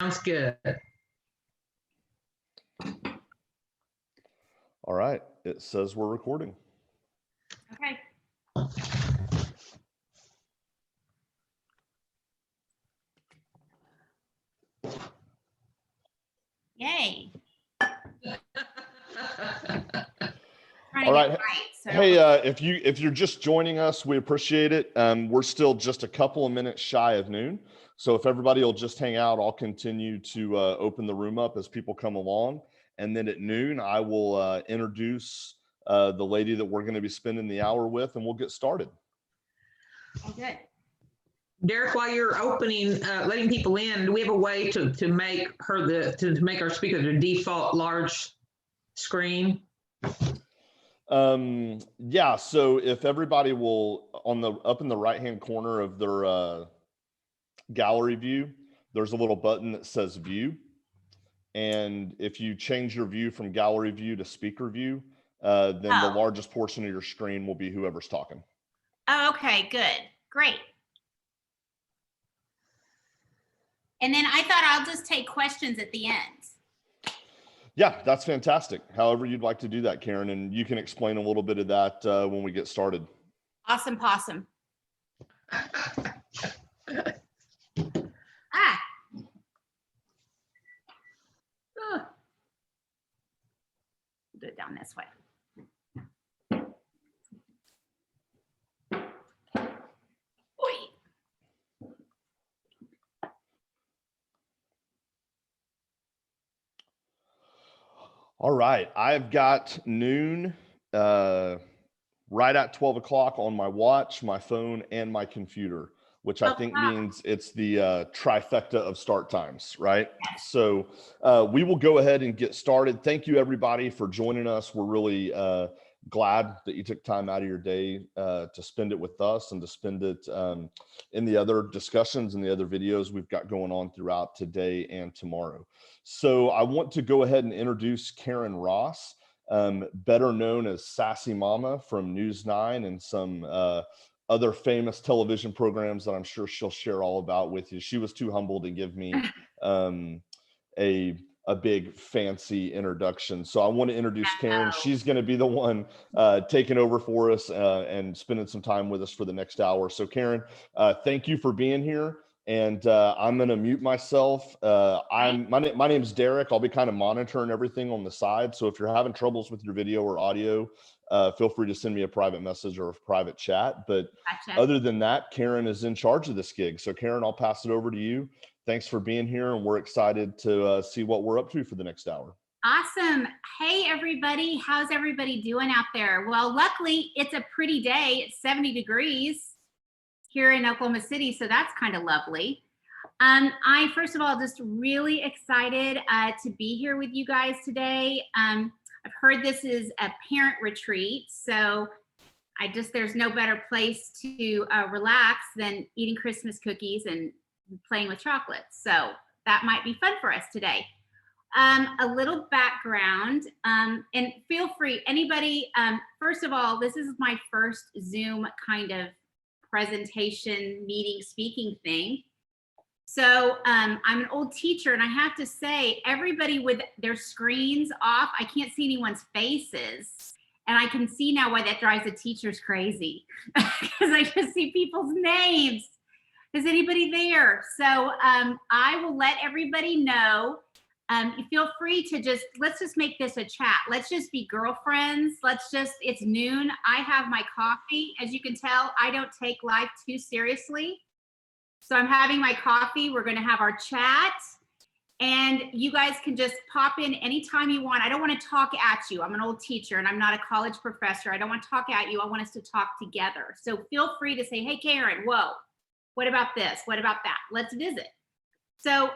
Sounds good. All right, it says we're recording. Okay. Yay. All right. Hey, if you're just joining us, we appreciate it. We're still just a couple of minutes shy of noon. So if everybody will just hang out, I'll continue to open the room up as people come along. And then at noon, I will introduce the lady that we're going to be spending the hour with, and we'll get started. Okay. Derek, while you're opening, letting people in, do we have a way to make her to make our speaker the default large screen? Yeah, so if everybody will, up in the right hand corner of their gallery view, there's a little button that says view, and if you change your view from gallery view to speaker view, then the largest portion of your screen will be whoever's talking. Oh, okay, good, great. And then I thought I'll just take questions at the end. Yeah, that's fantastic. However you'd like to do that, Karen, and you can explain a little bit of that when we get started. Awesome possum. Do it down this way. All right, I've got noon right at 12 o'clock on my watch, my phone, and my computer, which I think means it's the trifecta of start times, right? So we will go ahead and get started. Thank you, everybody, for joining us. We're really glad that you took time out of your day to spend it with us and to spend it in the other discussions and the other videos we've got going on throughout today and tomorrow. So I want to go ahead and introduce Karen Ross, better known as Sassy Mama from News 9 and some other famous television programs that I'm sure she'll share all about with you. She was too humble to give me a big fancy introduction. So I want to introduce Karen. She's going to be the one taking over for us and spending some time with us for the next hour. So Karen, thank you for being here. And I'm going to mute myself. My name's Derek. I'll be kind of monitoring everything on the side. So if you're having troubles with your video or audio, feel free to send me a private message or a private chat. But other than that, Karen is in charge of this gig. So Karen, I'll pass it over to you. Thanks for being here. And we're excited to see what we're up to for the next hour. Awesome. Hey, everybody. How's everybody doing out there? Well, luckily, it's a pretty day. It's 70 degrees here in Oklahoma City, so that's kind of lovely. I, first of all, just really excited to be here with you guys today. I've heard this is a parent retreat, so there's no better place to relax than eating Christmas cookies and playing with chocolates. So that might be fun for us today. A little background, and feel free, anybody, first of all, this is my first Zoom kind of presentation, meeting, speaking thing. So I'm an old teacher, and I have to say, everybody with their screens off, I can't see anyone's faces. And I can see now why that drives the teachers crazy, because I just see people's names. Is anybody there? So I will let everybody know. Feel free to let's just make this a chat. Let's just be girlfriends. It's noon. I have my coffee. As you can tell, I don't take life too seriously. So I'm having my coffee. We're going to have our chat. And you guys can just pop in anytime you want. I don't want to talk at you. I'm an old teacher and I'm not a college professor. I don't want to talk at you. I want us to talk together. So feel free to say, hey, Karen, whoa, what about this? What about that? Let's visit. So,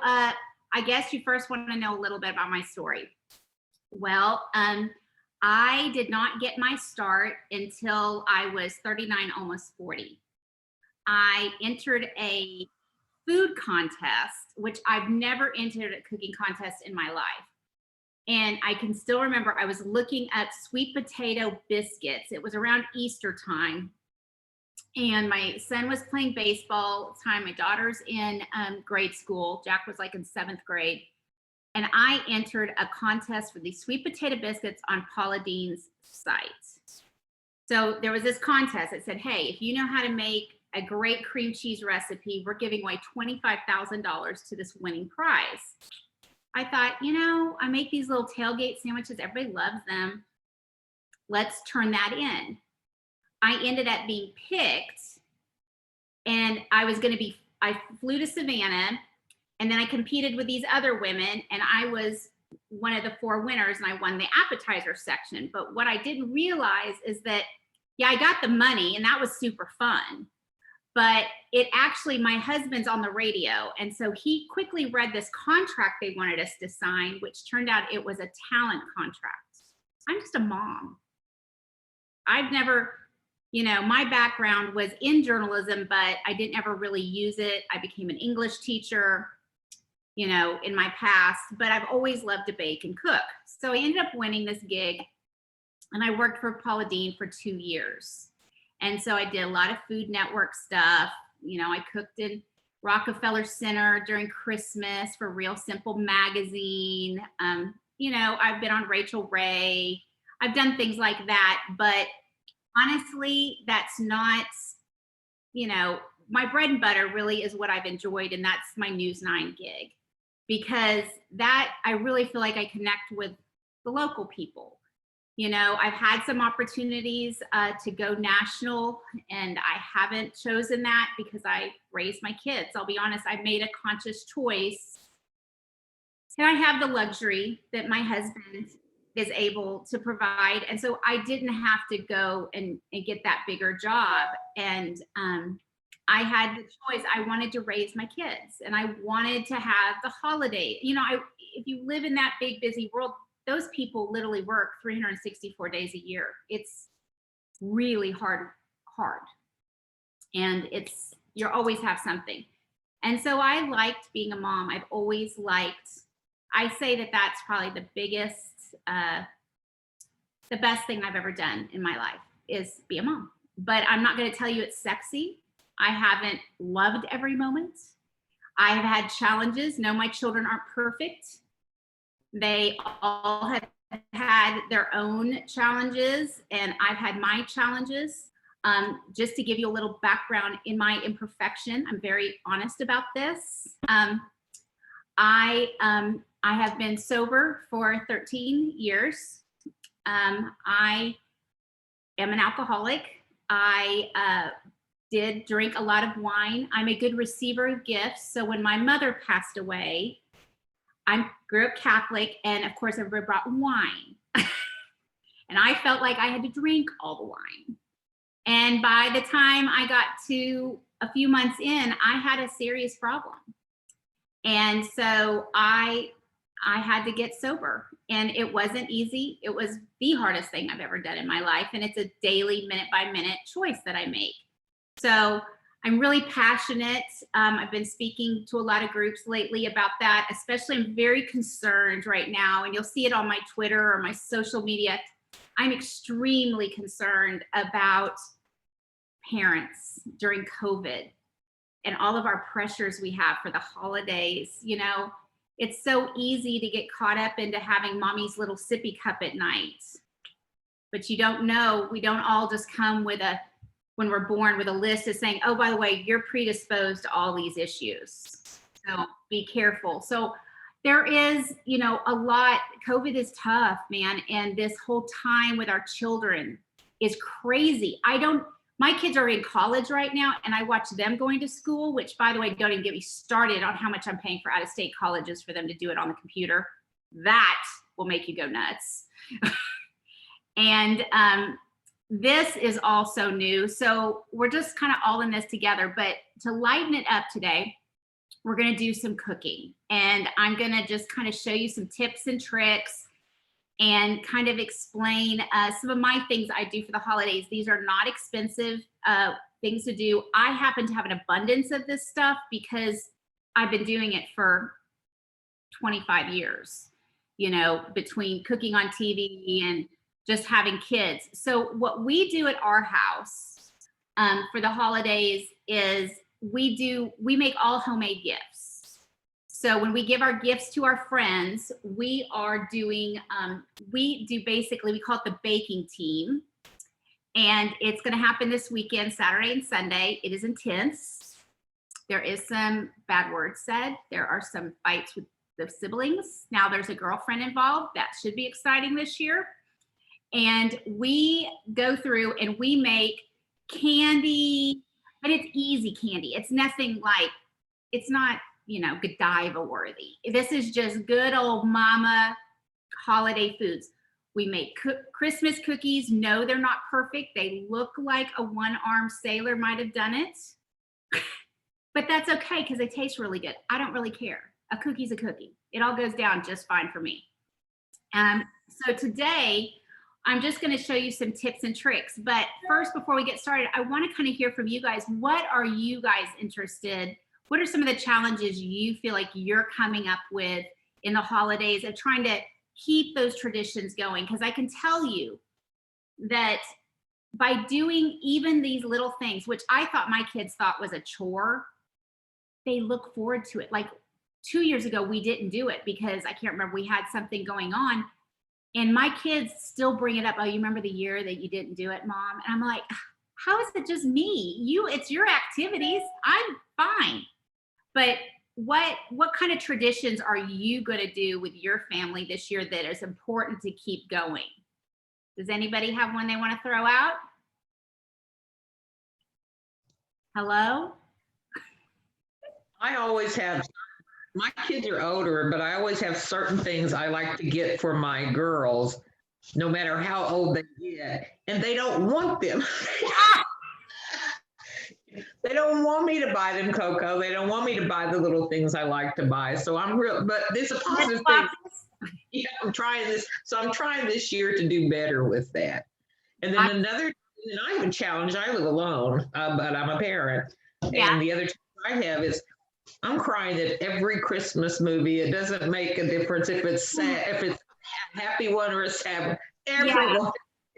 I guess you first want to know a little bit about my story. Well, I did not get my start until I was 39, almost 40. I entered a food contest, which I've never entered a cooking contest in my life. And I can still remember I was looking at sweet potato biscuits. It was around Easter time. And my son was playing baseball at the time. My daughter's in grade school. Jack was like in 7th grade. And I entered a contest for these sweet potato biscuits on Paula Dean's site. So there was this contest that said, hey, if you know how to make a great cream cheese recipe, we're giving away $25,000 to this winning prize. I thought, I make these little tailgate sandwiches. Everybody loves them. Let's turn that in. I ended up being picked, and I flew to Savannah, and then I competed with these other women, and I was one of the 4 winners, and I won the appetizer section. But what I didn't realize is that, I got the money, and that was super fun. But my husband's on the radio. And so he quickly read this contract they wanted us to sign, which turned out it was a talent contract. I'm just a mom. I've never, my background was in journalism, but I didn't ever really use it. I became an English teacher, in my past, but I've always loved to bake and cook. So I ended up winning this gig, and I worked for Paula Deen for 2 years. And so I did a lot of Food Network stuff. I cooked in Rockefeller Center during Christmas for Real Simple magazine. I've been on Rachel Ray. I've done things like that. But honestly, that's not, my bread and butter really is what I've enjoyed. And that's my News 9 gig, because that I really feel like I connect with the local people. I've had some opportunities to go national, and I haven't chosen that because I raised my kids. I'll be honest, I made a conscious choice. And I have the luxury that my husband is able to provide. And so I didn't have to go and get that bigger job. And I had the choice. I wanted to raise my kids, and I wanted to have the holiday. If you live in that big, busy world, those people literally work 364 days a year. It's really hard. And you always have something. And so I liked being a mom. I've always liked, I say that that's probably the biggest, the best thing I've ever done in my life is be a mom. But I'm not going to tell you it's sexy. I haven't loved every moment. I've had challenges. No, my children aren't perfect. They all have had their own challenges, and I've had my challenges. Just to give you a little background in my imperfection, I'm very honest about this. I have been sober for 13 years. I am an alcoholic. I did drink a lot of wine. I'm a good receiver of gifts. So when my mother passed away, I grew up Catholic, and of course everybody brought wine. And I felt like I had to drink all the wine. And by the time I got to a few months in, I had a serious problem. And so I had to get sober, and it wasn't easy. It was the hardest thing I've ever done in my life. And it's a daily, minute by minute choice that I make. So I'm really passionate. I've been speaking to a lot of groups lately about that, especially I'm very concerned right now, and you'll see it on my Twitter or my social media. I'm extremely concerned about parents during COVID and all of our pressures we have for the holidays. It's so easy to get caught up into having mommy's little sippy cup at night. But you don't know, we don't all just come when we're born with a list of saying, oh, by the way, you're predisposed to all these issues. So be careful. So there is, a lot. COVID is tough, man. And this whole time with our children is crazy. My kids are in college right now, and I watch them going to school, which, by the way, don't even get me started on how much I'm paying for out-of-state colleges for them to do it on the computer. That will make you go nuts. And this is also new. So we're just kind of all in this together. But to lighten it up today, we're going to do some cooking. And I'm going to just kind of show you some tips and tricks and kind of explain some of my things I do for the holidays. These are not expensive things to do. I happen to have an abundance of this stuff because I've been doing it for 25 years, between cooking on TV and just having kids. So what we do at our house, for the holidays is we make all homemade gifts. So when we give our gifts to our friends, we are doing, we call it the baking team. And it's going to happen this weekend, Saturday and Sunday. It is intense. There is some bad words said. There are some fights with the siblings. Now there's a girlfriend involved. That should be exciting this year. And we go through and we make candy, but it's easy candy. It's nothing like, it's not, Godiva worthy. This is just good old mama holiday foods. We make Christmas cookies. No, they're not perfect. They look like a one-armed sailor might have done it. But that's okay because they taste really good. I don't really care. A cookie's a cookie. It all goes down just fine for me. So today, I'm just going to show you some tips and tricks. But first, before we get started, I want to kind of hear from you guys. What are you guys interested? What are some of the challenges you feel like you're coming up with in the holidays of trying to keep those traditions going? Because I can tell you that by doing even these little things, which I thought my kids thought was a chore, they look forward to it. Like 2 years ago, we didn't do it because I can't remember, we had something going on. And my kids still bring it up. Oh, you remember the year that you didn't do it, Mom? And I'm like, how is it just me? It's your activities. I'm fine. But what kind of traditions are you going to do with your family this year that is important to keep going? Does anybody have one they want to throw out? Hello? I always have, my kids are older, but I always have certain things I like to get for my girls, no matter how old they get, and they don't want them. They don't want me to buy them cocoa. They don't want me to buy the little things I like to buy. So but it's a positive thing. Yeah, I'm trying this. So I'm trying this year to do better with that. And then and I have a challenge. I live alone, but I'm a parent. Yeah. And the other challenge I have is I'm crying at every Christmas movie. It doesn't make a difference if it's sad, if it's a happy one or a sad one. Everyone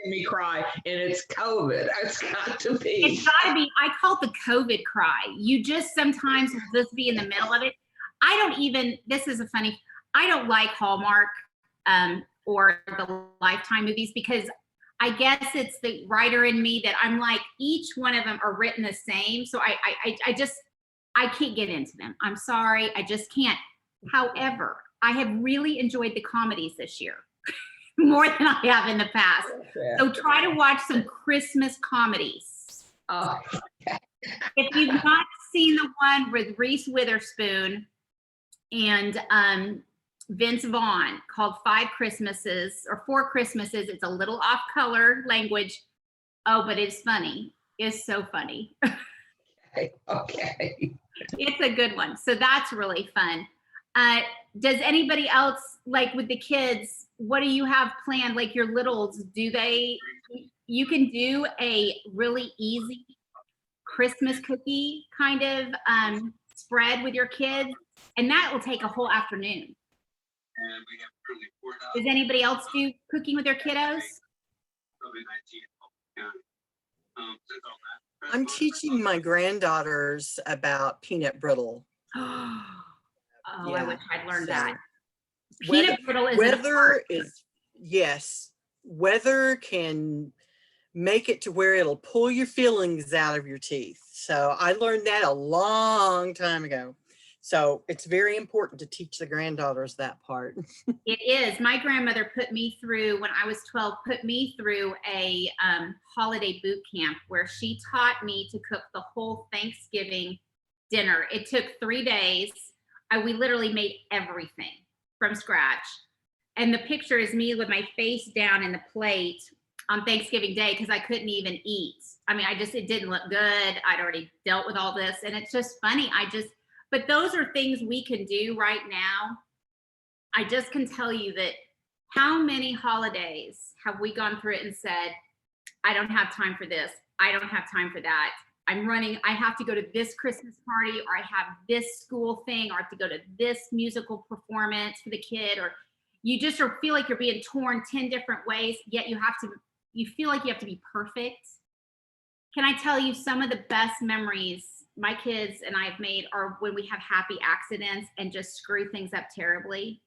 me cry, and it's COVID. It's got to be. It's got to be. I call it the COVID cry. You just sometimes will just be in the middle of it. I don't even, this is a funny, I don't like Hallmark or the Lifetime movies because I guess it's the writer in me that I'm like, each one of them are written the same. So I can't get into them. I'm sorry. I just can't. However, I have really enjoyed the comedies this year. More than I have in the past. So try to watch some Christmas comedies. Oh. If you've not seen the one with Reese Witherspoon and Vince Vaughn called 5 Christmases or 4 Christmases, it's a little off color language. Oh, but it's funny. It's so funny. Okay. It's a good one. So that's really fun. Does anybody else, like with the kids, what do you have planned? Like your littles, you can do a really easy Christmas cookie kind of spread with your kids, and that will take a whole afternoon. Does anybody else do cooking with their kiddos? I'm teaching my granddaughters about peanut brittle. Oh, yeah. I wish I'd learned that. Weather, Peanut brittle is weather can make it to where it'll pull your fillings out of your teeth. So I learned that a long time ago. So it's very important to teach the granddaughters that part. It is. My grandmother put me through, when I was 12, put me through a holiday boot camp where she taught me to cook the whole Thanksgiving dinner. It took 3 days. We literally made everything from scratch. And the picture is me with my face down in the plate on Thanksgiving Day because I couldn't even eat. I mean, it didn't look good. I'd already dealt with all this. And it's just funny. But those are things we can do right now. I just can tell you that how many holidays have we gone through it and said, I don't have time for this. I don't have time for that. I have to go to this Christmas party, or I have this school thing, or I have to go to this musical performance for the kid, or you just feel like you're being torn 10 different ways, yet you feel like you have to be perfect. can I tell you some of the best memories my kids and I have made are when we have happy accidents and just screw things up terribly.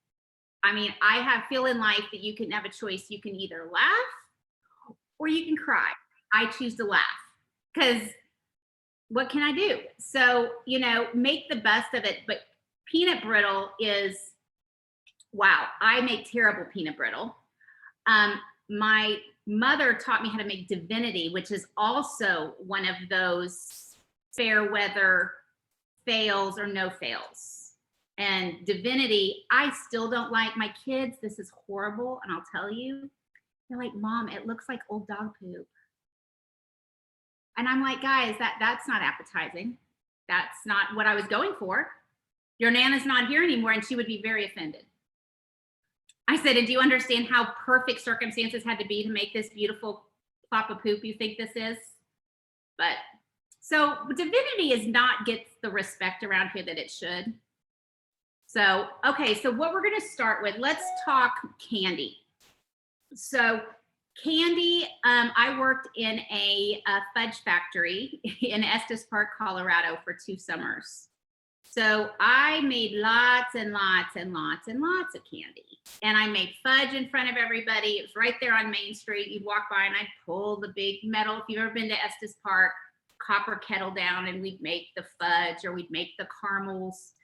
I mean, feel in life that you can have a choice. You can either laugh or you can cry. I choose to laugh because what can I do? So, make the best of it. But peanut brittle is, wow, I make terrible peanut brittle. My mother taught me how to make divinity, which is also one of those fair weather fails or no fails. And divinity, I still don't like. My kids, this is horrible. And I'll tell you, they're like, Mom, it looks like old dog poop. And I'm like, guys, that's not appetizing. That's not what I was going for. Your Nana's not here anymore, and she would be very offended. I said, and do you understand how perfect circumstances had to be to make this beautiful plop of poop you think this is? But so divinity gets the respect around here that it should. So, okay, so what we're going to start with, let's talk candy. So candy, I worked in a fudge factory in Estes Park, Colorado for 2 summers. So I made lots and lots and lots and lots of candy. And I made fudge in front of everybody. It was right there on Main Street. You'd walk by and I'd pull the big metal, if you've ever been to Estes Park, copper kettle down, and we'd make the fudge or we'd make the caramels.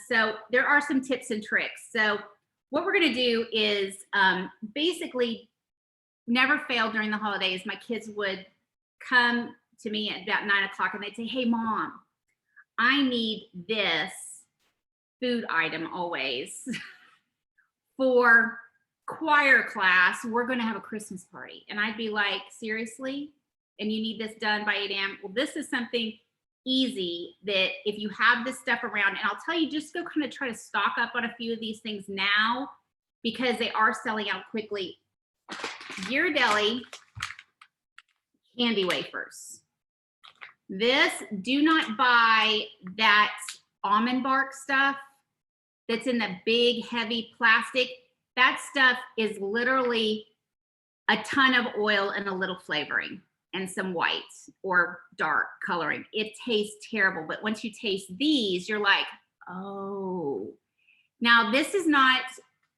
So there are some tips and tricks. So what we're gonna do is basically never fail during the holidays. My kids would come to me at about 9 o'clock and they'd say, hey, Mom, I need this food item always for choir class. We're going to have a Christmas party. And I'd be like, seriously? And you need this done by 8 a.m.? Well, this is something easy that if you have this stuff around, and I'll tell you, just go kind of try to stock up on a few of these things now because they are selling out quickly. Ghirardelli candy wafers. Do not buy that almond bark stuff that's in the big heavy plastic. That stuff is literally a ton of oil and a little flavoring and some white or dark coloring. It tastes terrible, but once you taste these, you're like, oh. Now this is not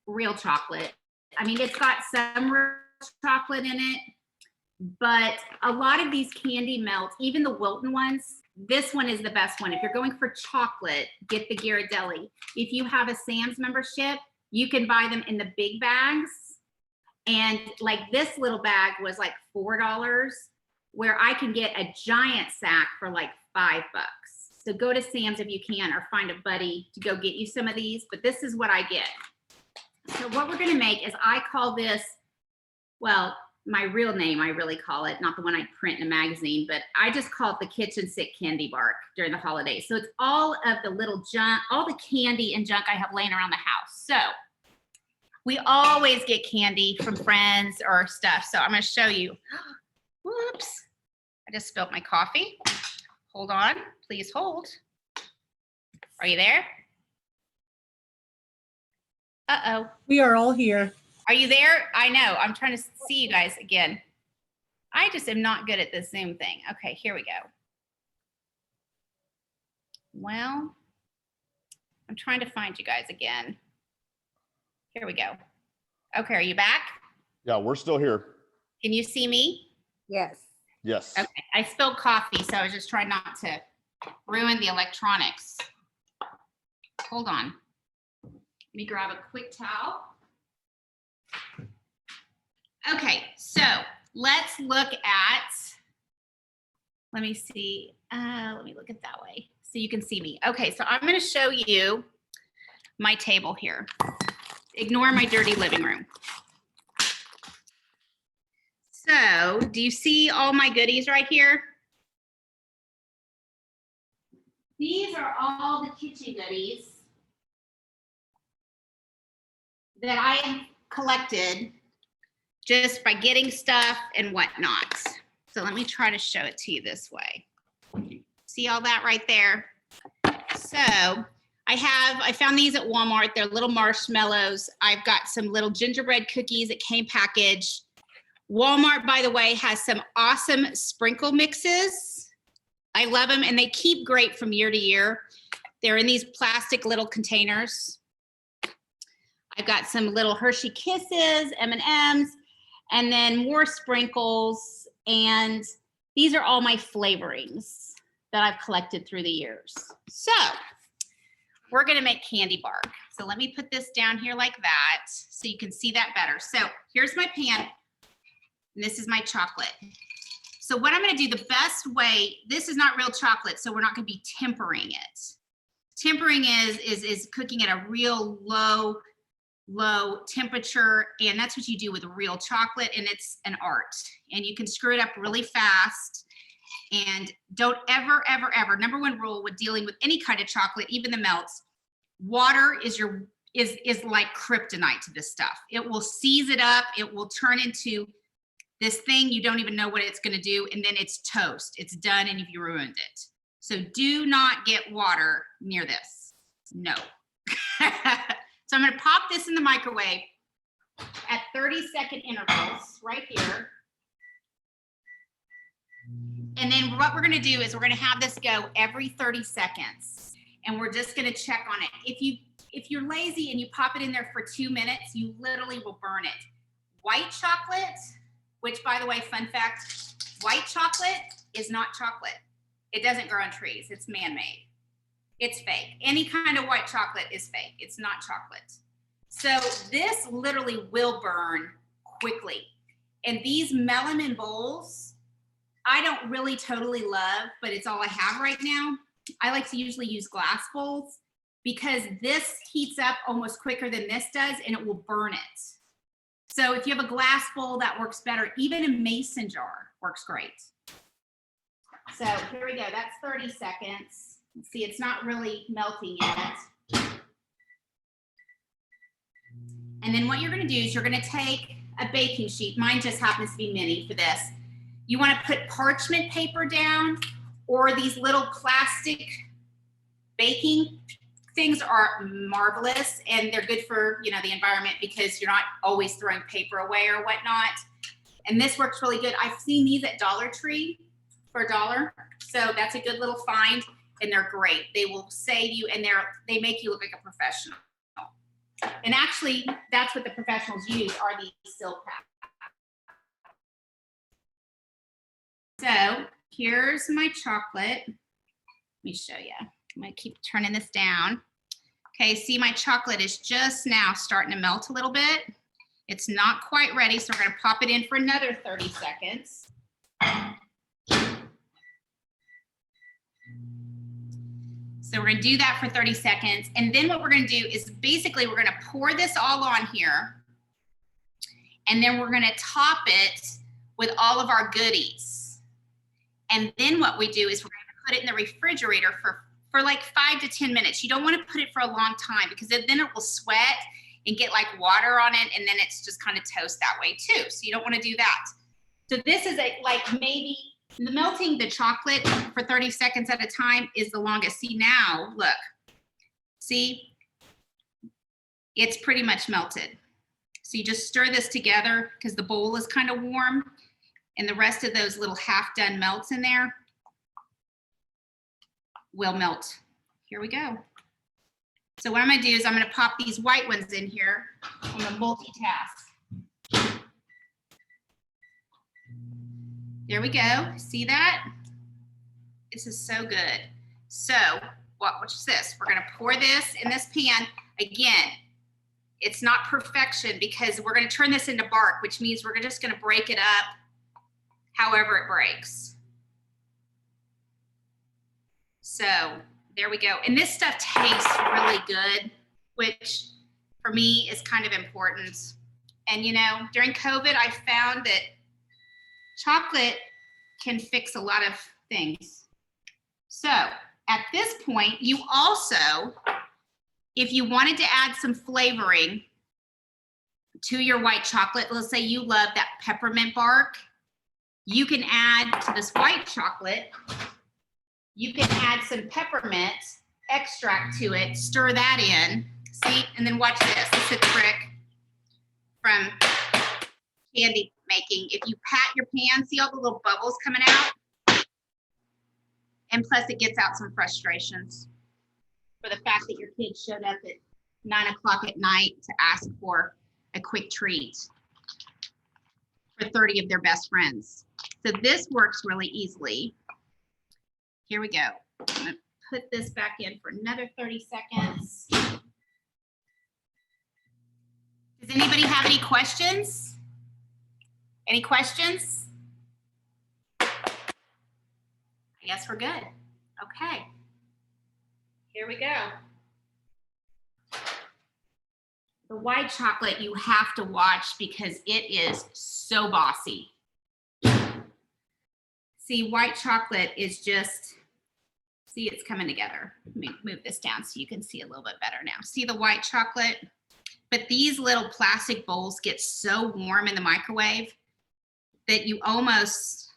real chocolate. I mean, it's got some real chocolate in it, but a lot of these candy melts, even the Wilton ones, this one is the best one. If you're going for chocolate, get the Ghirardelli. If you have a Sam's membership, you can buy them in the big bags. And like this little bag was like $4, where I can get a giant sack for like $5. So go to Sam's if you can, or find a buddy to go get you some of these, but this is what I get. So what we're gonna make is, I call this, well, my real name, I really call it, not the one I print in a magazine, but I just call it the kitchen sick candy bark during the holidays. So it's all of the little junk, all the candy and junk I have laying around the house. So we always get candy from friends or stuff. So I'm gonna show you. Whoops, I just spilled my coffee. Hold on, please hold. Are you there? Uh-oh. We are all here. Are you there? I know, I'm trying to see you guys again. I just am not good at this Zoom thing. Okay, here we go. Well, I'm trying to find you guys again. Here we go. Okay, are you back? Yeah, we're still here. Can you see me? Yes. Yes. Okay, I spilled coffee, so I was just trying not to ruin the electronics. Hold on. Let me grab a quick towel. Okay, so let's look at, let me see, let me look at that way so you can see me. Okay, so I'm gonna show you my table here. Ignore my dirty living room. So, do you see all my goodies right here? These are all the kitchen goodies that I have collected just by getting stuff and whatnot. So let me try to show it to you this way. See all that right there? So I found these at Walmart. They're little marshmallows. I've got some little gingerbread cookies that came packaged. Walmart, by the way, has some awesome sprinkle mixes. I love them, and they keep great from year to year. They're in these plastic little containers. I've got some little Hershey Kisses, M&Ms, and then more sprinkles. And these are all my flavorings that I've collected through the years. So we're gonna make candy bark. So let me put this down here like that so you can see that better. So here's my pan, and this is my chocolate. So what I'm gonna do, the best way, this is not real chocolate, so we're not gonna be tempering it. Tempering is cooking at a real low temperature, and that's what you do with real chocolate, and it's an art. And you can screw it up really fast. And don't ever, number one rule with dealing with any kind of chocolate, even the melts, water is like kryptonite to this stuff. It will seize it up, it will turn into this thing you don't even know what it's gonna do, and then it's toast. It's done and you've ruined it. So do not get water near this, no. So I'm gonna pop this in the microwave at 30-second intervals right here. And then what we're gonna do is we're gonna have this go every 30 seconds. And we're just gonna check on it. If you're lazy and you pop it in there for 2 minutes, you literally will burn it. White chocolate, which by the way, fun fact, white chocolate is not chocolate. It doesn't grow on trees, it's man-made. It's fake. Any kind of white chocolate is fake. It's not chocolate. So this literally will burn quickly. And these melamine bowls, I don't really totally love, but it's all I have right now. I like to usually use glass bowls because this heats up almost quicker than this does, and it will burn it. So if you have a glass bowl, that works better. Even a mason jar works great. So here we go, that's 30 seconds. See, it's not really melting yet. And then what you're gonna do is you're gonna take a baking sheet. Mine just happens to be mini for this. You wanna put parchment paper down, or these little plastic baking things are marvelous, and they're good for, you know, the environment because you're not always throwing paper away or whatnot. And this works really good. I've seen these at Dollar Tree for $1. So that's a good little find. And they're great. They will save you, and they make you look like a professional. And actually, that's what the professionals use are these silk packs. So here's my chocolate. Let me show you. I'm gonna keep turning this down. Okay, see my chocolate is just now starting to melt a little bit. It's not quite ready, so we're gonna pop it in for another 30 seconds. So we're gonna do that for 30 seconds. And then what we're gonna do is basically we're gonna pour this all on here, and then we're gonna top it with all of our goodies. And then what we do is we're gonna put it in the refrigerator for like 5 to 10 minutes. You don't wanna put it for a long time because then it will sweat and get like water on it, and then it's just kind of toast that way too. So you don't wanna do that. So this is like maybe, melting the chocolate for 30 seconds at a time is the longest. See now, look, see, it's pretty much melted. So you just stir this together because the bowl is kind of warm, and the rest of those little half done melts in there will melt. Here we go. So what I'm gonna do is I'm gonna pop these white ones in here. I'm gonna multitask. There we go. See that? This is so good. So watch this. We're gonna pour this in this pan. Again, it's not perfection because we're gonna turn this into bark, which means we're just gonna break it up however it breaks. So there we go. And this stuff tastes really good, which for me is kind of important. And you know, during COVID, I found that chocolate can fix a lot of things. So at this point, you also, if you wanted to add some flavoring to your white chocolate, let's say you love that peppermint bark, you can add to this white chocolate, you can add some peppermint extract to it, stir that in, see, and then watch this. This is a trick from making. If you pat your pan, see all the little bubbles coming out? And plus it gets out some frustrations for the fact that your kids showed up at 9 o'clock at night to ask for a quick treat for 30 of their best friends. So this works really easily. Here we go. I'm gonna put this back in for another 30 seconds. Does anybody have any questions? Any questions? I guess we're good. Okay. Here we go. The white chocolate you have to watch because it is so bossy. See, white chocolate is just, see, it's coming together. Let me move this down so you can see a little bit better now. See the white chocolate? But these little plastic bowls get so warm in the microwave that you almost,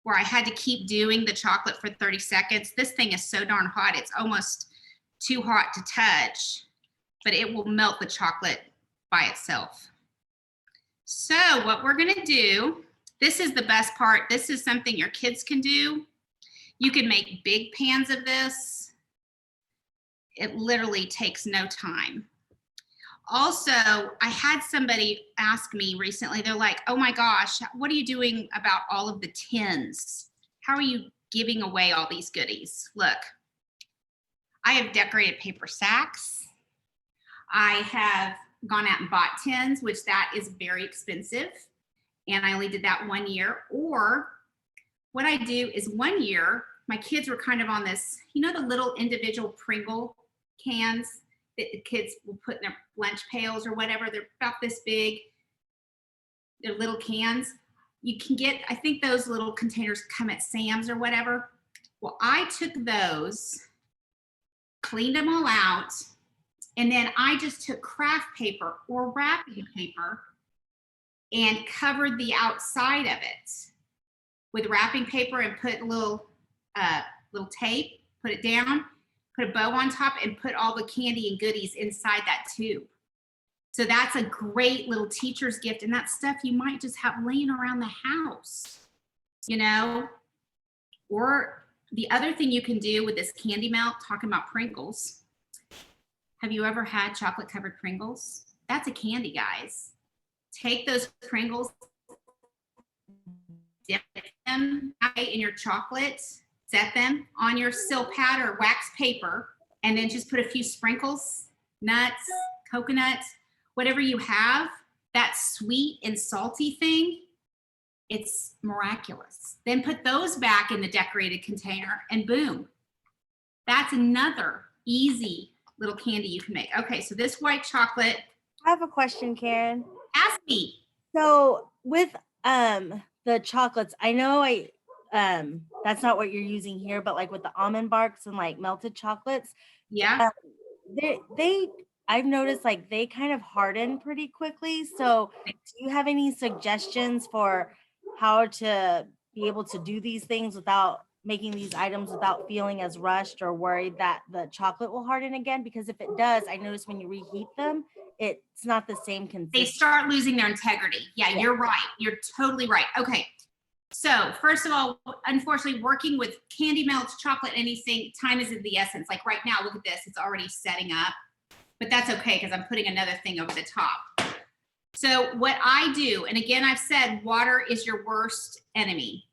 where I had to keep doing the chocolate for 30 seconds. This thing is so darn hot, it's almost too hot to touch, but it will melt the chocolate by itself. So what we're gonna do, this is the best part. This is something your kids can do. You can make big pans of this. It literally takes no time. Also, I had somebody ask me recently, they're like, oh my gosh, what are you doing about all of the tins? How are you giving away all these goodies? Look, I have decorated paper sacks. I have gone out and bought tins, which that is very expensive. And I only did that 1 year. Or what I do is 1 year, my kids were kind of on this, you know, the little individual Pringle cans that the kids will put in their lunch pails or whatever. They're about this big. They're little cans. You can get, I think those little containers come at Sam's or whatever. Well, I took those, cleaned them all out, and then I just took craft paper or wrapping paper and covered the outside of it with wrapping paper and put a little tape, put it down, put a bow on top, and put all the candy and goodies inside that tube. So that's a great little teacher's gift, and that's stuff you might just have laying around the house, you know? Or the other thing you can do with this candy melt, talking about Pringles, have you ever had chocolate covered Pringles? That's a candy, guys. Take those Pringles, dip them in your chocolate, set them on your sil pad or wax paper, and then just put a few sprinkles, nuts, coconuts, whatever you have, that sweet and salty thing, it's miraculous. Then put those back in the decorated container and boom. That's another easy little candy you can make. Okay, so this white chocolate. I have a question, Karen. Ask me. So with the chocolates, I know that's not what you're using here, but like with the almond barks and like melted chocolates, Yeah. I've noticed like they kind of harden pretty quickly. So do you have any suggestions for how to be able to do these things without making these items without feeling as rushed or worried that the chocolate will harden again? Because if it does, I notice when you reheat them, it's not the same consistency. They start losing their integrity. Yeah, you're right. You're totally right. Okay. So first of all, unfortunately, working with candy melts, chocolate, anything, time is of the essence. Like right now, look at this. It's already setting up. But that's okay because I'm putting another thing over the top. So what I do, and again, I've said water is your worst enemy.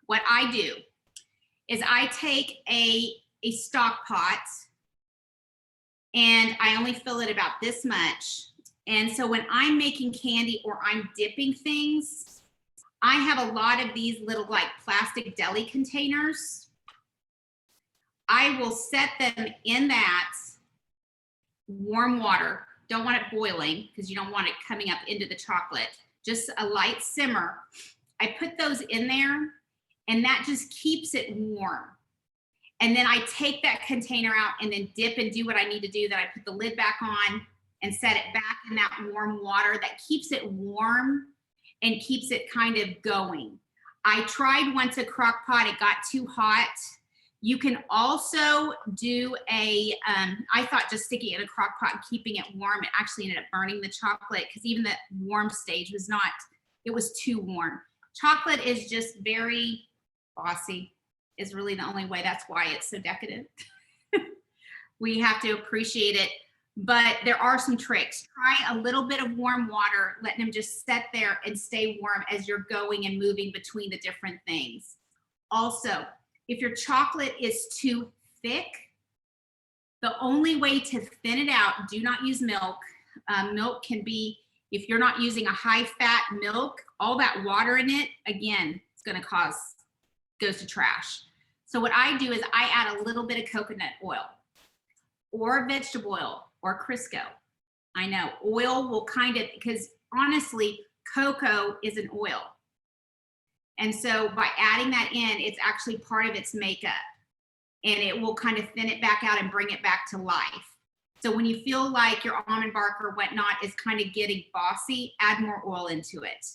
What I do is I take a stock pot and I only fill it about this much. And so when I'm making candy or I'm dipping things, I have a lot of these little like plastic deli containers. I will set them in that warm water. Don't want it boiling because you don't want it coming up into the chocolate. Just a light simmer. I put those in there and that just keeps it warm. And then I take that container out and then dip and do what I need to do. Then I put the lid back on and set it back in that warm water. That keeps it warm and keeps it kind of going. I tried once a crock pot, it got too hot. You can also do I thought just sticking it in a crock pot and keeping it warm, it actually ended up burning the chocolate because even the warm stage was not it was too warm. Chocolate is just very bossy, is really the only way. That's why it's so decadent. We have to appreciate it. But there are some tricks. Try a little bit of warm water, letting them just sit there and stay warm as you're going and moving between the different things. Also, if your chocolate is too thick, the only way to thin it out, do not use milk. Milk can be, if you're not using a high fat milk, all that water in it, again, it's gonna goes to trash. So what I do is I add a little bit of coconut oil or vegetable oil or Crisco. I know oil will kind of, because honestly, cocoa is an oil. And so by adding that in, it's actually part of its makeup, and it will kind of thin it back out and bring it back to life. So when you feel like your almond bark or whatnot is kind of getting bossy, add more oil into it.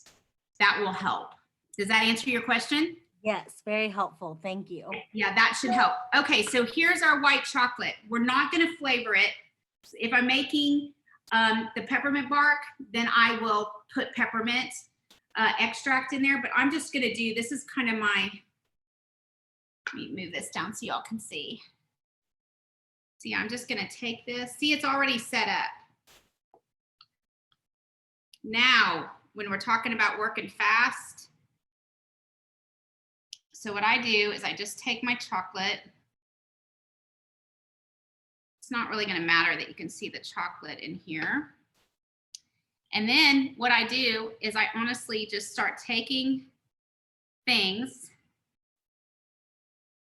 That will help. Does that answer your question? Yes, very helpful. Thank you. Yeah, that should help. Okay, so here's our white chocolate. We're not going to flavor it. If I'm making the peppermint bark, then I will put peppermint extract in there, but I'm just going to do, this is kind of my, let me move this down so y'all can see. See, I'm just going to take this. See, it's already set up. Now, when we're talking about working fast, so what I do is I just take my chocolate. It's not really going to matter that you can see the chocolate in here. And then what I do is I honestly just start taking things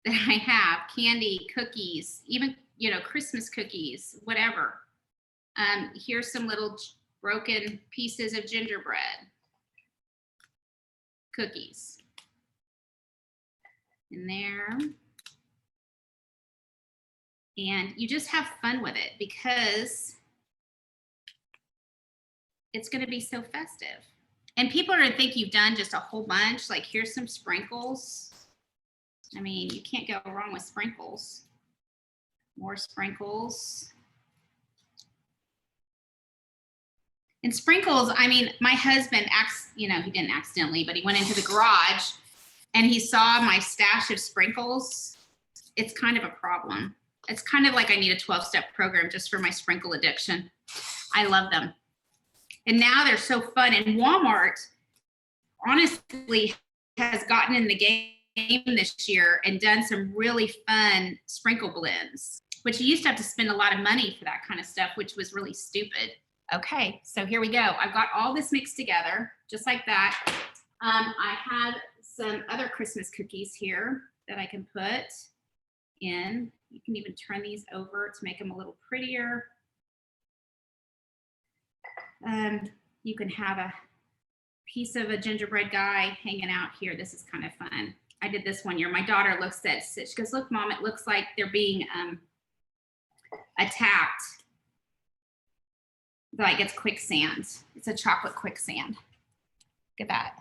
that I have, candy, cookies, even, you know, Christmas cookies, whatever. Here's some little broken pieces of gingerbread cookies in there. And you just have fun with it because it's going to be so festive. And people are going to think you've done just a whole bunch. Like, here's some sprinkles. I mean, you can't go wrong with sprinkles. More sprinkles. And sprinkles, I mean, my husband, you know, he didn't accidentally, but he went into the garage and he saw my stash of sprinkles. It's kind of a problem. It's kind of like I need a 12-step program just for my sprinkle addiction. I love them. And now they're so fun. And Walmart, honestly, has gotten in the game this year and done some really fun sprinkle blends, which you used to have to spend a lot of money for that kind of stuff, which was really stupid. Okay, so here we go. I've got all this mixed together, just like that. I have some other Christmas cookies here that I can put in. You can even turn these over to make them a little prettier. You can have a piece of a gingerbread guy hanging out here. This is kind of fun. I did this one year. My daughter looks at it. She goes, "Look, Mom, it looks like they're being attacked. Like it's quicksand. It's a chocolate quicksand. Look at that.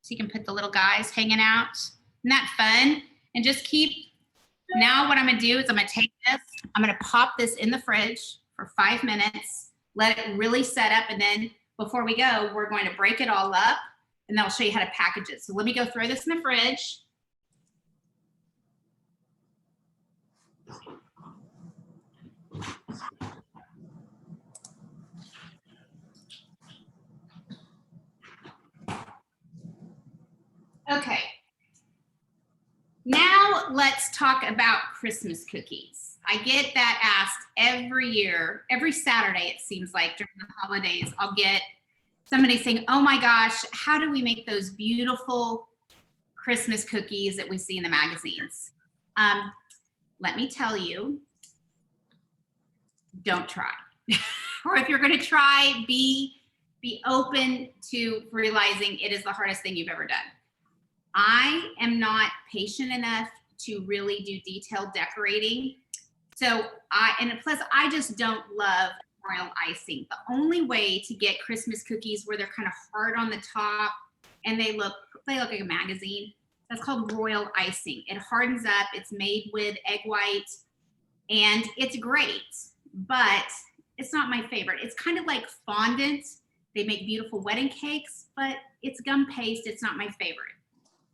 So you can put the little guys hanging out. Isn't that fun? And just keep, now what I'm gonna do is I'm gonna take this, I'm gonna pop this in the fridge for 5 minutes, let it really set up, and then before we go, we're going to break it all up, and then I'll show you how to package it. So let me go throw this in the fridge. Okay. Now let's talk about Christmas cookies. I get that asked every year, every Saturday, it seems like during the holidays, I'll get somebody saying, "Oh my gosh, how do we make those beautiful Christmas cookies that we see in the magazines?" Let me tell you, don't try. Or if you're gonna try, be open to realizing it is the hardest thing you've ever done. I am not patient enough to really do detailed decorating. So plus I just don't love royal icing. The only way to get Christmas cookies where they're kind of hard on the top and they look like a magazine, that's called royal icing. It hardens up, it's made with egg white, and it's great, but it's not my favorite. It's kind of like fondant They make beautiful wedding cakes, but it's gum paste. It's not my favorite.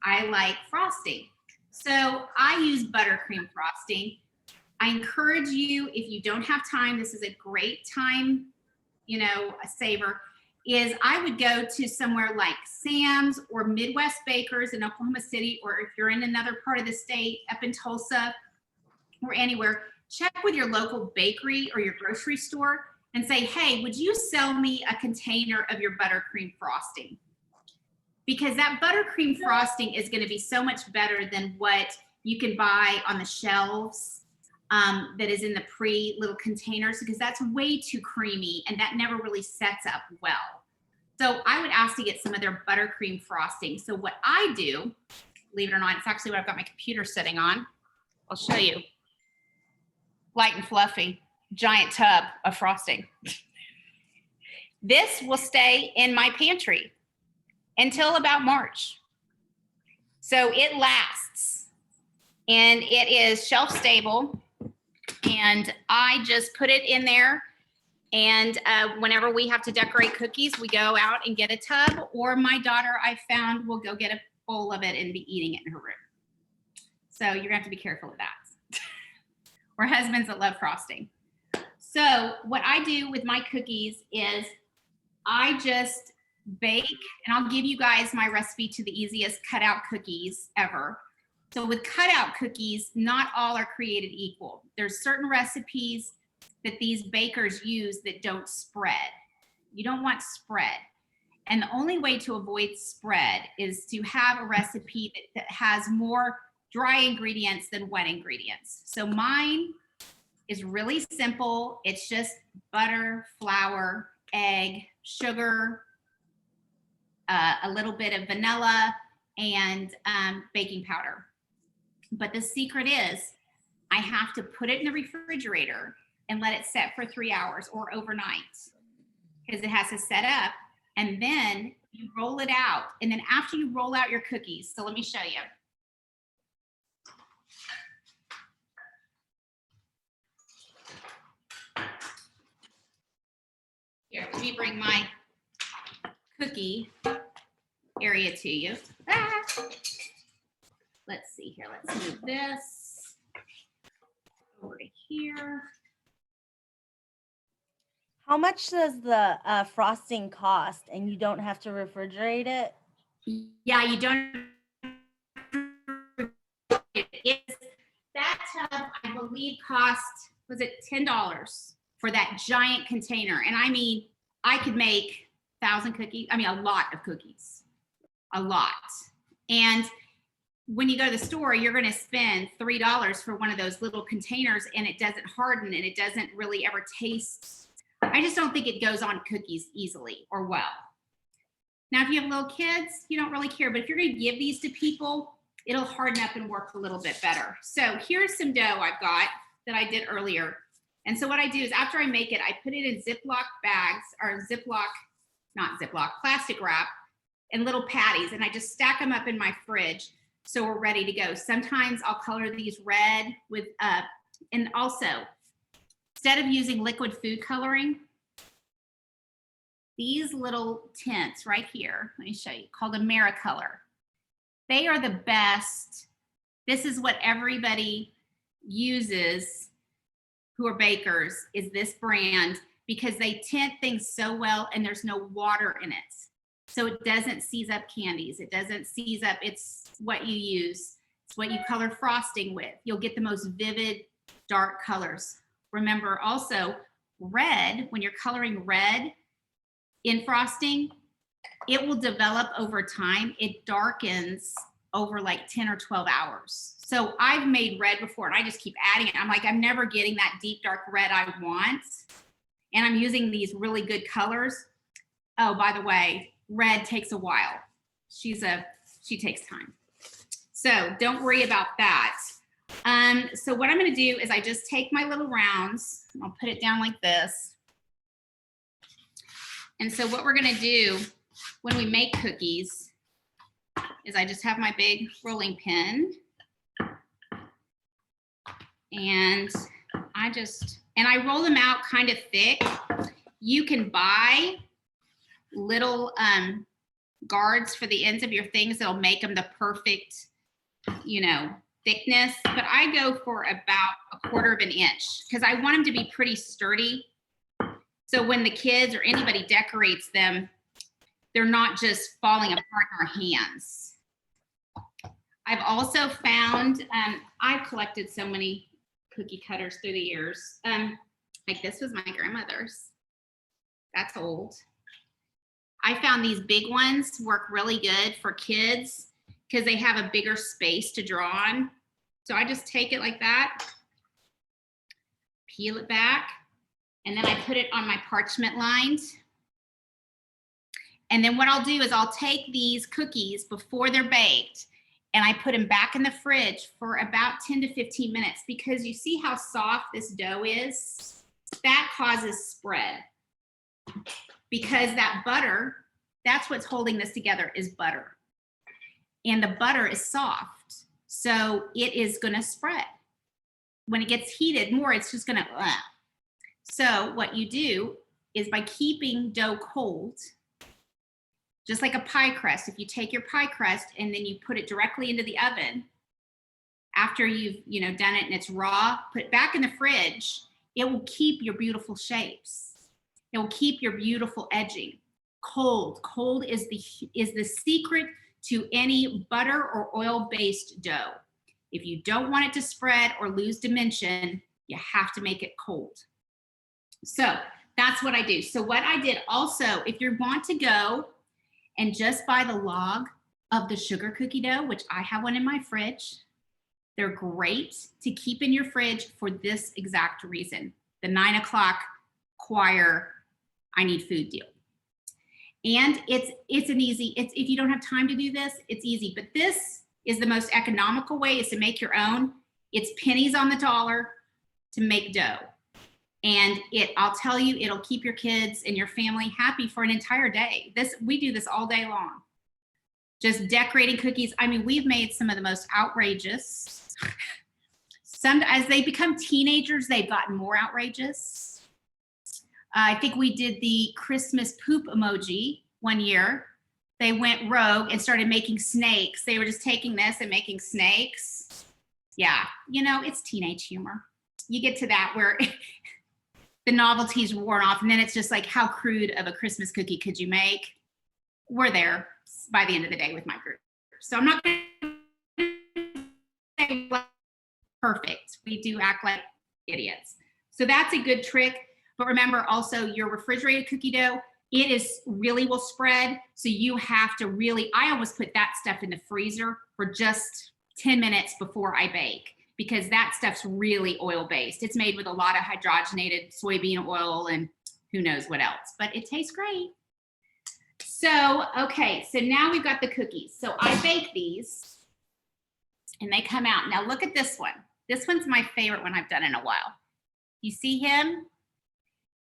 I like frosting. So I use buttercream frosting. I encourage you, if you don't have time, this is a great time, you know, a saver, is I would go to somewhere like Sam's or Midwest Bakers in Oklahoma City, or if you're in another part of the state, up in Tulsa or anywhere, check with your local bakery or your grocery store and say, hey, would you sell me a container of your buttercream frosting? Because that buttercream frosting is going to be so much better than what you can buy on the shelves that is in the little containers, because that's way too creamy and that never really sets up well. So I would ask to get some of their buttercream frosting. So what I do, believe it or not, it's actually what I've got my computer sitting on. I'll show you. Light and fluffy, giant tub of frosting. This will stay in my pantry until about March. So it lasts and it is shelf stable. And I just put it in there. And whenever we have to decorate cookies, we go out and get a tub, or my daughter, I found, will go get a bowl of it and be eating it in her room. So you're gonna have to be careful of that. Or husbands that love frosting. So what I do with my cookies is I just bake, and I'll give you guys my recipe to the easiest cutout cookies ever. So with cutout cookies, not all are created equal. There's certain recipes that these bakers use that don't spread. You don't want spread. And the only way to avoid spread is to have a recipe that has more dry ingredients than wet ingredients. So mine is really simple. It's just butter, flour, egg, sugar, a little bit of vanilla, and baking powder. But the secret is I have to put it in the refrigerator and let it set for 3 hours or overnight, because it has to set up, and then you roll it out. And then after you roll out your cookies, so let me show you. Here, let me bring my cookie area to you. Let's see here, let's move this over to here. How much does the frosting cost, and you don't have to refrigerate it? Yeah, you don't. That tub, I believe, cost, was it $10 for that giant container? And I mean, I could make 1,000 cookies. I mean, a lot of cookies, a lot. And when you go to the store, you're going to spend $3 for one of those little containers, and it doesn't harden and it doesn't really ever taste. I just don't think it goes on cookies easily or well. Now, if you have little kids, you don't really care, but if you're going to give these to people, it'll harden up and work a little bit better. So here's some dough I've got that I did earlier. And so what I do is after I make it, I put it in Ziploc bags, or plastic wrap, and little patties, and I just stack them up in my fridge so we're ready to go. Sometimes I'll color these red with, and also, instead of using liquid food coloring, these little tints right here, let me show you, called AmeriColor. They are the best. This is what everybody uses who are bakers, is this brand, because they tint things so well and there's no water in it. So it doesn't seize up candies. It doesn't seize up, it's what you use. It's what you color frosting with. You'll get the most vivid, dark colors. Remember also, red, when you're coloring red in frosting, it will develop over time. It darkens over like 10 or 12 hours. So I've made red before and I just keep adding it. I'm like, I'm never getting that deep dark red I want. And I'm using these really good colors. Oh, by the way, red takes a while. She takes time. So don't worry about that. So what I'm gonna do is I just take my little rounds, I'll put it down like this. And so what we're gonna do when we make cookies is I just have my big rolling pin, and I roll them out kind of thick. You can buy little guards for the ends of your things that'll make them the perfect, you know, thickness. But I go for about 1/4 of an inch because I want them to be pretty sturdy. So when the kids or anybody decorates them, they're not just falling apart in our hands. I've also found, I've collected so many cookie cutters through the years. Like this was my grandmother's. That's old. I found these big ones work really good for kids because they have a bigger space to draw on. So I just take it like that, peel it back, and then I put it on my parchment lines. And then what I'll do is I'll take these cookies before they're baked and I put them back in the fridge for about 10 to 15 minutes because you see how soft this dough is? That causes spread. Because that butter, that's what's holding this together is butter. And the butter is soft, so it is gonna spread. When it gets heated more, it's just gonna, So what you do is by keeping dough cold, just like a pie crust, if you take your pie crust and then you put it directly into the oven, after you've done it and it's raw, put it back in the fridge, it will keep your beautiful shapes. It will keep your beautiful edging. Cold is the secret to any butter or oil-based dough. If you don't want it to spread or lose dimension, you have to make it cold. So that's what I do. So what I did also, if you want to go and just buy the log of the sugar cookie dough, which I have one in my fridge, they're great to keep in your fridge for this exact reason. The 9 o'clock choir, I need food deal. And it's an easy, if you don't have time to do this, it's easy. But this is the most economical way, is to make your own. It's pennies on the dollar to make dough. And I'll tell you, it'll keep your kids and your family happy for an entire day. We do this all day long. Just decorating cookies. I mean, we've made some of the most outrageous. As they become teenagers, they've gotten more outrageous. I think we did the Christmas poop emoji one year. They went rogue and started making snakes. They were just taking this and making snakes. Yeah, it's teenage humor. You get to that where the novelty's worn off, and then it's just like, how crude of a Christmas cookie could you make? We're there by the end of the day with my group. So I'm not going to say perfect. We do act like idiots. So that's a good trick. But remember also your refrigerated cookie dough, it really will spread. So you have to I almost put that stuff in the freezer for just 10 minutes before I bake, because that stuff's really oil-based. It's made with a lot of hydrogenated soybean oil and who knows what else, but it tastes great. So, okay, so now we've got the cookies. So I bake these and they come out. Now look at this one. This one's my favorite one I've done in a while. You see him?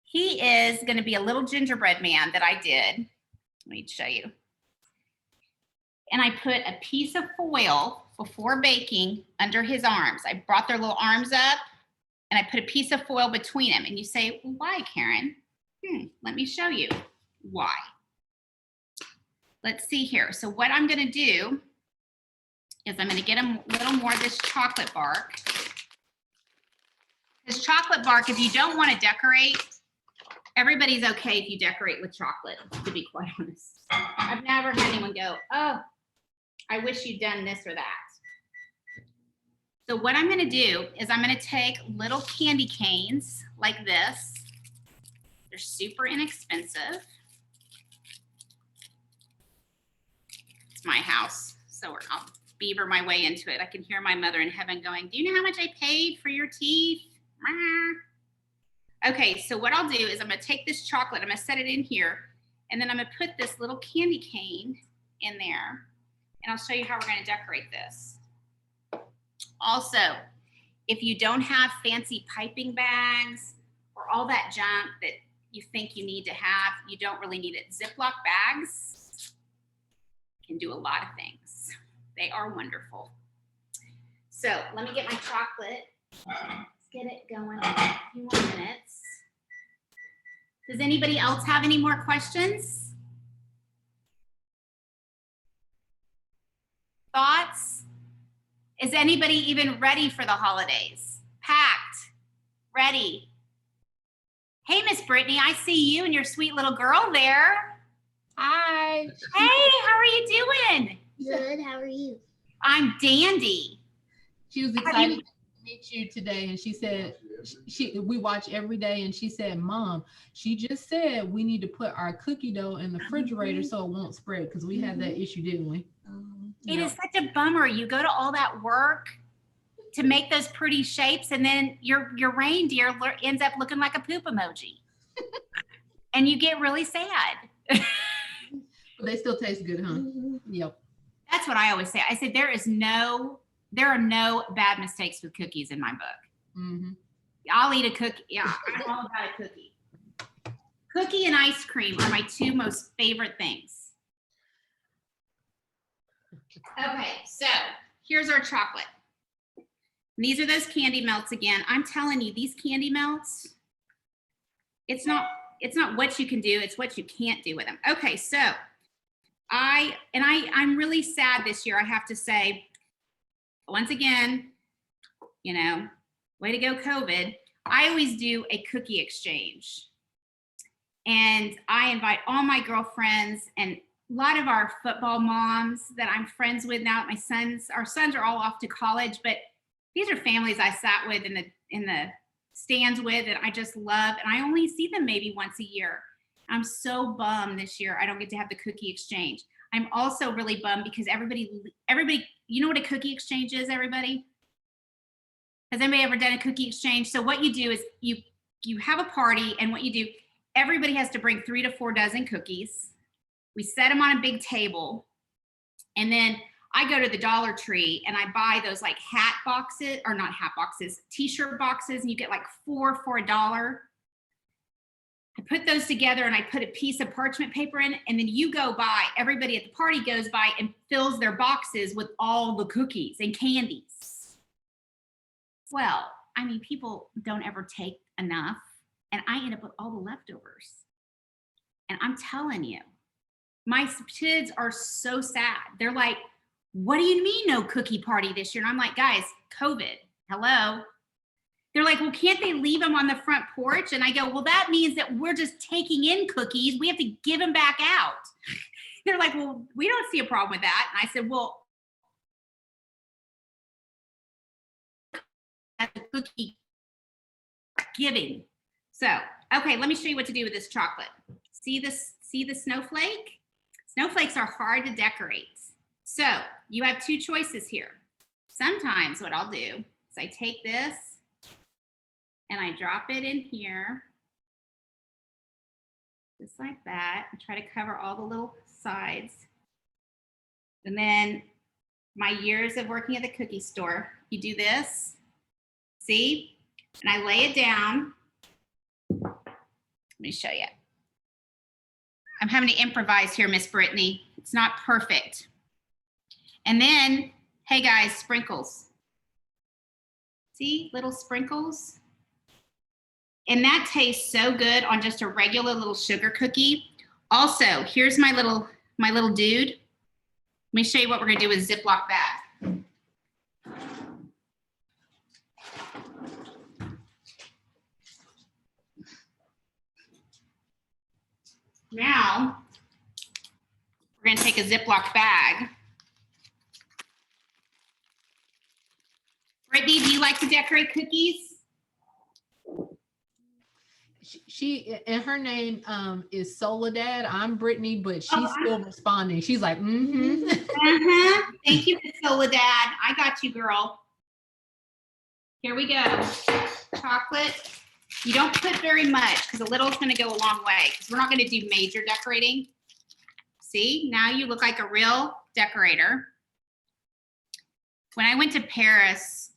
He is going to be a little gingerbread man that I did. Let me show you. And I put a piece of foil before baking under his arms. I brought their little arms up and I put a piece of foil between them. And you say, well, why, Karen? Let me show you why. Let's see here. So what I'm going to do is I'm going to get a little more of this chocolate bark. This chocolate bark, if you don't want to decorate, everybody's okay if you decorate with chocolate, to be quite honest. I've never had anyone go, oh, I wish you'd done this or that. So what I'm going to do is I'm going to take little candy canes like this. They're super inexpensive. It's my house, so I'll beaver my way into it. I can hear my mother in heaven going, do you know how much I paid for your teeth? Okay, so what I'll do is I'm going to take this chocolate, I'm going to set it in here, and then I'm going to put this little candy cane in there, and I'll show you how we're going to decorate this. Also, if you don't have fancy piping bags or all that junk that you think you need to have, you don't really need it. Ziploc bags can do a lot of things. They are wonderful. So let me get my chocolate. Let's get it going in a few more minutes. Does anybody else have any more questions? thoughts? Is anybody even ready for the holidays? Packed, ready. Hey, Miss Brittany, I see you and your sweet little girl there. Hi. Hey, how are you doing? Good. How are you? I'm dandy. She was excited to meet you today, and she said we watch every day, and she said, "Mom, she just said we need to put our cookie dough in the refrigerator so it won't spread because we had that issue, didn't we?" It is such a bummer. You go to all that work to make those pretty shapes, and then your reindeer ends up looking like a poop emoji, and you get really sad. But they still taste good, huh? Yep. That's what I always say. I said there are no bad mistakes with cookies in my book. I'll eat a cookie. Yeah, I'm all about a cookie. Cookie and ice cream are my two most favorite things. Okay, so here's our chocolate. These are those candy melts again. I'm telling you, these candy melts, it's not what you can do, it's what you can't do with them. Okay, so I'm really sad this year, I have to say. Once again, way to go, COVID. I always do a cookie exchange. And I invite all my girlfriends and a lot of our football moms that I'm friends with now. Our sons are all off to college, but these are families I sat with in the stands with and I just love, and I only see them maybe once a year. I'm so bummed this year I don't get to have the cookie exchange. I'm also really bummed because everybody, you know what a cookie exchange is, everybody? Has anybody ever done a cookie exchange? So what you do is you have a party, and what you do, everybody has to bring 3 to 4 dozen cookies. We set them on a big table, and then I go to the Dollar Tree and I buy those like hat boxes, or not hat boxes, t-shirt boxes, and you get like 4 for $1. I put those together and I put a piece of parchment paper in, and then you go by, everybody at the party goes by and fills their boxes with all the cookies and candies. Well, I mean, people don't ever take enough, and I end up with all the leftovers. And I'm telling you, my kids are so sad. They're like, what do you mean no cookie party this year? And I'm like, guys, COVID, hello. They're like, well, can't they leave them on the front porch? And I go, well, that means that we're just taking in cookies. We have to give them back out. They're like, well, we don't see a problem with that. And I said, well, that's a cookie giving. So, okay, let me show you what to do with this chocolate. See the snowflake? Snowflakes are hard to decorate. So you have 2 choices here. Sometimes what I'll do is I take this and I drop it in here, just like that, and try to cover all the little sides. And then my years of working at the cookie store, you do this, see? And I lay it down. Let me show you. I'm having to improvise here, Miss Brittany. It's not perfect. And then, hey guys, sprinkles. See, little sprinkles? And that tastes so good on just a regular little sugar cookie. Also, here's my little dude. Let me show you what we're gonna do with Ziploc bag. Now, we're gonna take a Ziploc bag. Brittany, do you like to decorate cookies? She and her name is Soledad. I'm Brittany, but she's still responding. She's like, mm-hmm. Thank you, Miss Soledad. I got you, girl. Here we go. Chocolate. You don't put very much because a little is going to go a long way, because we're not going to do major decorating. See, now you look like a real decorator. When I went to Paris,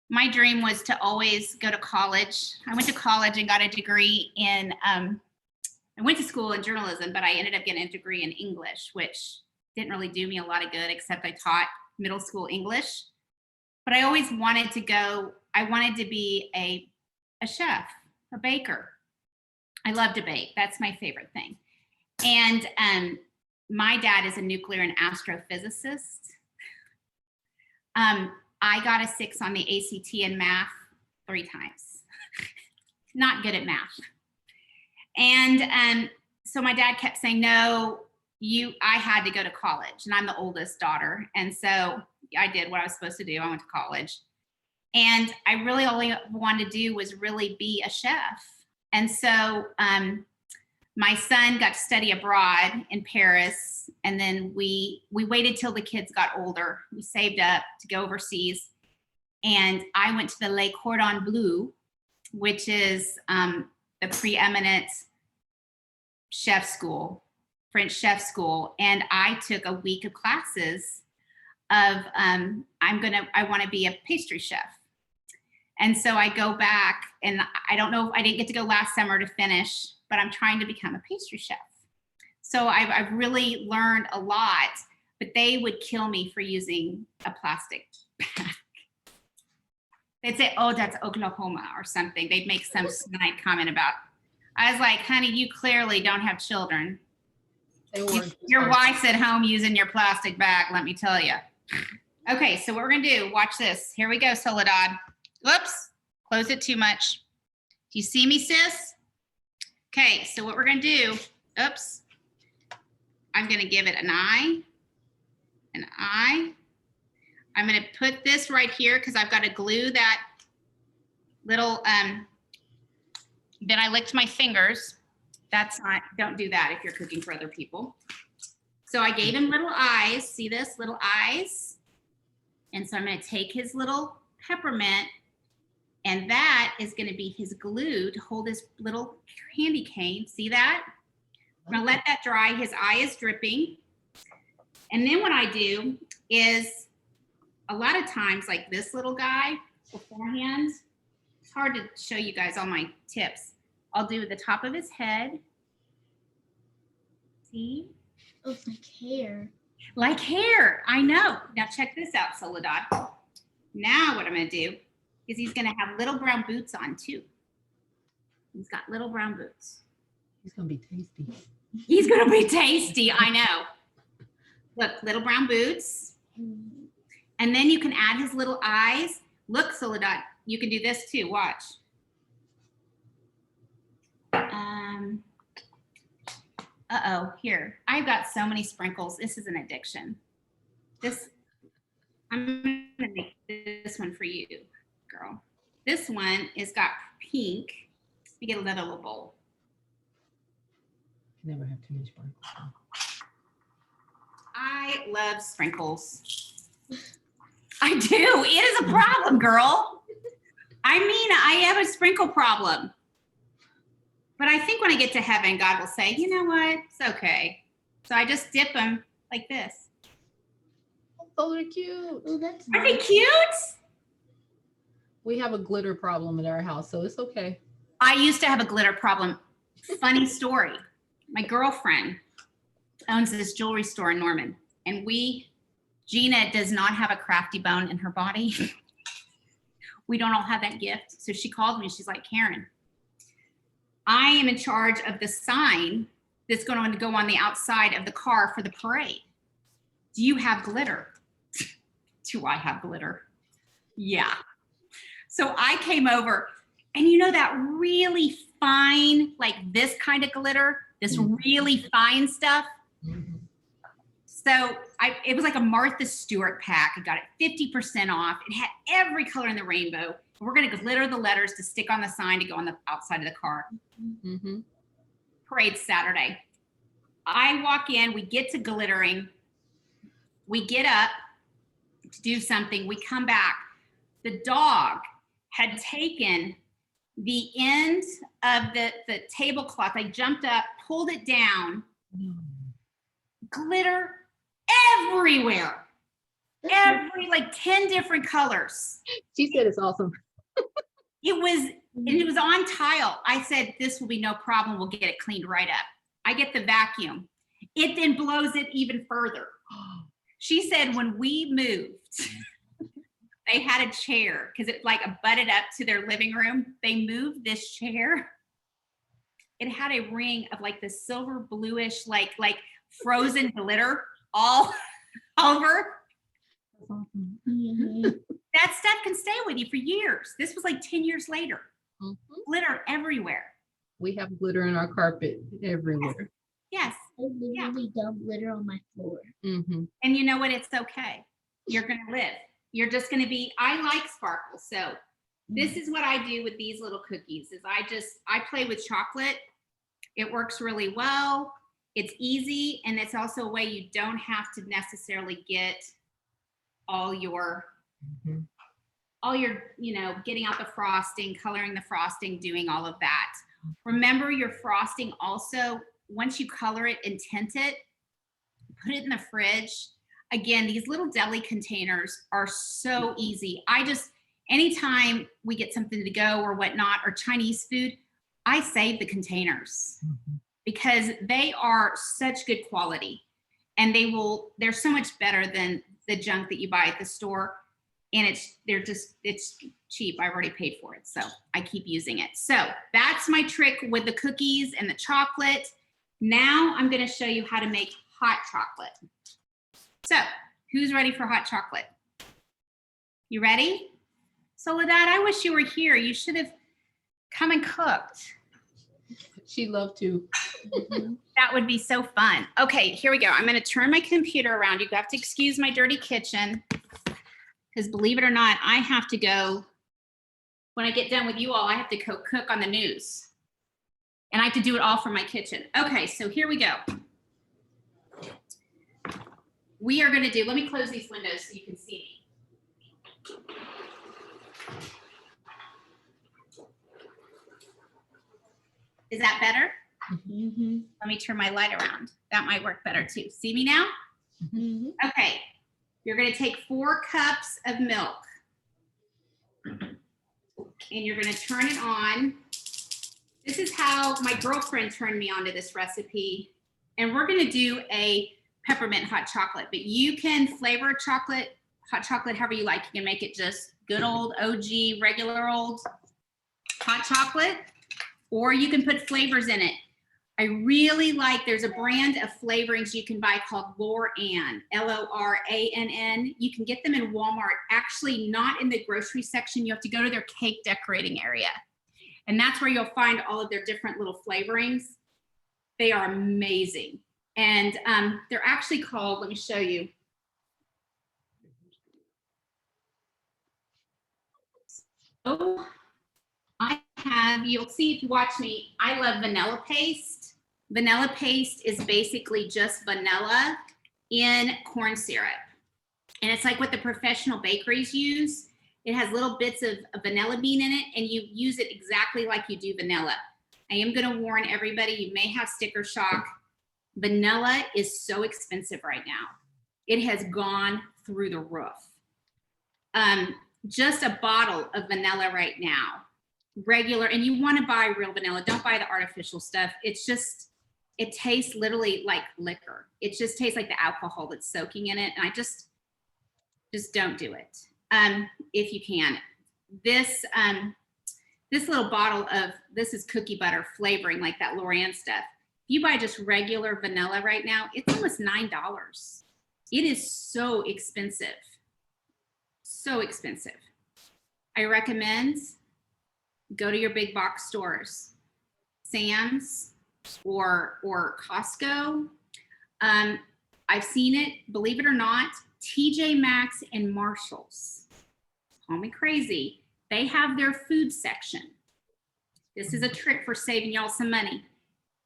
my dream was to always go to college. I went to college and got a degree in, I went to school in journalism, but I ended up getting a degree in English, which didn't really do me a lot of good, except I taught middle school English. But I always wanted to go, I wanted to be a chef, a baker. I love to bake. That's my favorite thing. And my dad is a nuclear and astrophysicist. I got a 6 on the ACT in math 3 times. Not good at math. And so my dad kept saying, no, I had to go to college, and I'm the oldest daughter. And so I did what I was supposed to do. I went to college. And I really only wanted to do was really be a chef. And so my son got to study abroad in Paris. And then we waited till the kids got older. We saved up to go overseas. And I went to the Le Cordon Bleu, which is the preeminent chef school, French chef school. And I took a week of classes of I want to be a pastry chef. And so I go back, and I don't know, I didn't get to go last summer to finish, but I'm trying to become a pastry chef. So I've really learned a lot, but they would kill me for using a plastic bag. They'd say, oh, that's Oklahoma or something. They'd make some snide comment about. I was like, honey, you clearly don't have children. Your wife's at home using your plastic bag, let me tell you. Okay, so what we're gonna do, watch this. Here we go, Soledad. Whoops, close it too much. Do you see me, sis? Okay, so what we're gonna do, oops. I'm gonna give it an eye, an eye. I'm gonna put this right here because I've got to glue that little, then I licked my fingers. That's not, don't do that if you're cooking for other people. So I gave him little eyes, see this, little eyes. And so I'm gonna take his little peppermint, and that is gonna be his glue to hold his little candy cane, see that? I'm gonna let that dry, his eye is dripping. And then what I do is, a lot of times, like this little guy beforehand, it's hard to show you guys all my tips. I'll do the top of his head. See? Oh, it's like hair. Like hair, I know. Now check this out, Soledad. Now what I'm gonna do is he's gonna have little brown boots on too. He's got little brown boots. He's gonna be tasty. He's gonna be tasty, I know. Look, little brown boots. And then you can add his little eyes. Look, Soledad, you can do this too, watch. Uh-oh, here. I've got so many sprinkles. This is an addiction. I'm gonna make this one for you, girl. This one is got pink. You get another little bowl. Never have too much sprinkles. I love sprinkles. I do. It is a problem, girl. I mean, I have a sprinkle problem. But I think when I get to heaven, God will say, you know what? It's okay. So I just dip them like this. Oh, they're cute. Oh, that's Are they nice. cute? We have a glitter problem at our house, so it's okay. I used to have a glitter problem. Funny story. My girlfriend owns this jewelry store in Norman, and Gina does not have a crafty bone in her body. We don't all have that gift. So she called me and she's like, Karen, I am in charge of the sign that's going to go on the outside of the car for the parade. Do you have glitter? Do I have glitter? Yeah. So I came over, and you know that really fine, like this kind of glitter, this really fine stuff? Mhm. So it was like a Martha Stewart pack. I got it 50% off. It had every color in the rainbow. We're going to glitter the letters to stick on the sign to go on the outside of the car. Mm-hmm. Parade Saturday. I walk in, we get to glittering. We get up to do something. We come back. The dog had taken the end of the tablecloth. I jumped up, pulled it down, glitter everywhere. Like 10 different colors. She said it's awesome. It was on tile. I said, this will be no problem. We'll get it cleaned right up. I get the vacuum. It then blows it even further. She said when we moved, they had a chair because it like butted up to their living room. They moved this chair. it had a ring of like the silver bluish, like frozen glitter all over. Mhm. That stuff can stay with you for years. This was like 10 years later. Mhm. Glitter everywhere. We have glitter in our carpet everywhere. Yes. I literally dump glitter on my floor. Mhm. And you know what? It's okay. You're going to live. You're just going to be, I like sparkles. So this is what I do with these little cookies is I play with chocolate. It works really well. It's easy. And it's also a way you don't have to necessarily get all your, Mhm. getting out the frosting, coloring the frosting, doing all of that. Remember your frosting also, once you color it and tint it, put it in the fridge. Again, these little deli containers are so easy. Anytime we get something to go or whatnot, or Chinese food, I save the containers because they are such good quality and they're so much better than the junk that you buy at the store. And it's cheap. I've already paid for it. So I keep using it. So that's my trick with the cookies and the chocolate. Now I'm going to show you how to make hot chocolate. So who's ready for hot chocolate? You ready? Soledad, I wish you were here. You should have come and cooked. She'd love to. That would be so fun. Okay, here we go. I'm going to turn my computer around. You have to excuse my dirty kitchen because believe it or not, I have to go. When I get done with you all, I have to go cook on the news. And I have to do it all from my kitchen. Okay, so here we go. We are going to do, let me close these windows so you can see me. Is that better? Mhm. Let me turn my light around. That might work better too. See me now? Mhm. Okay. You're going to take 4 cups of milk and you're going to turn it on. This is how my girlfriend turned me onto this recipe. And we're going to do a peppermint hot chocolate, but you can flavor hot chocolate however you like. You can make it just good old OG, regular old hot chocolate, or you can put flavors in it. I really like, there's a brand of flavorings you can buy called Lorann, Lorann. You can get them in Walmart, actually not in the grocery section. You have to go to their cake decorating area. And that's where you'll find all of their different little flavorings. They are amazing. And they're actually called, let me show you. So you'll see if you watch me, I love vanilla paste. Vanilla paste is basically just vanilla in corn syrup. And it's like what the professional bakeries use. It has little bits of vanilla bean in it, and you use it exactly like you do vanilla. I am going to warn everybody, you may have sticker shock. Vanilla is so expensive right now. It has gone through the roof. Just a bottle of vanilla right now, regular, and you want to buy real vanilla. Don't buy the artificial stuff. It tastes literally like liquor. It just tastes like the alcohol that's soaking in it. And I just don't do it. If you can. This little bottle of, this is cookie butter flavoring, like that Lorann stuff. If you buy just regular vanilla right now, it's almost $9. It is so expensive. So expensive. I recommend go to your big box stores, Sam's or Costco. I've seen it, believe it or not, TJ Maxx and Marshalls. Call me crazy. They have their food section. This is a trick for saving y'all some money.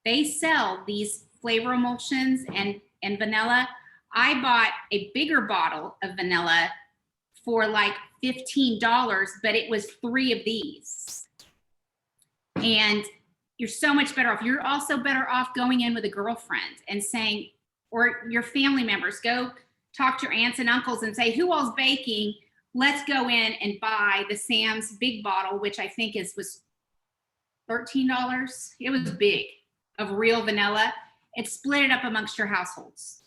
They sell these flavor emulsions and vanilla. I bought a bigger bottle of vanilla for like $15, but it was 3 of these. And you're so much better off. You're also better off going in with a girlfriend and saying, or your family members, go talk to your aunts and uncles and say, who all's baking? Let's go in and buy the Sam's big bottle, which I think was $13. It was big, of real vanilla. And split it up amongst your households.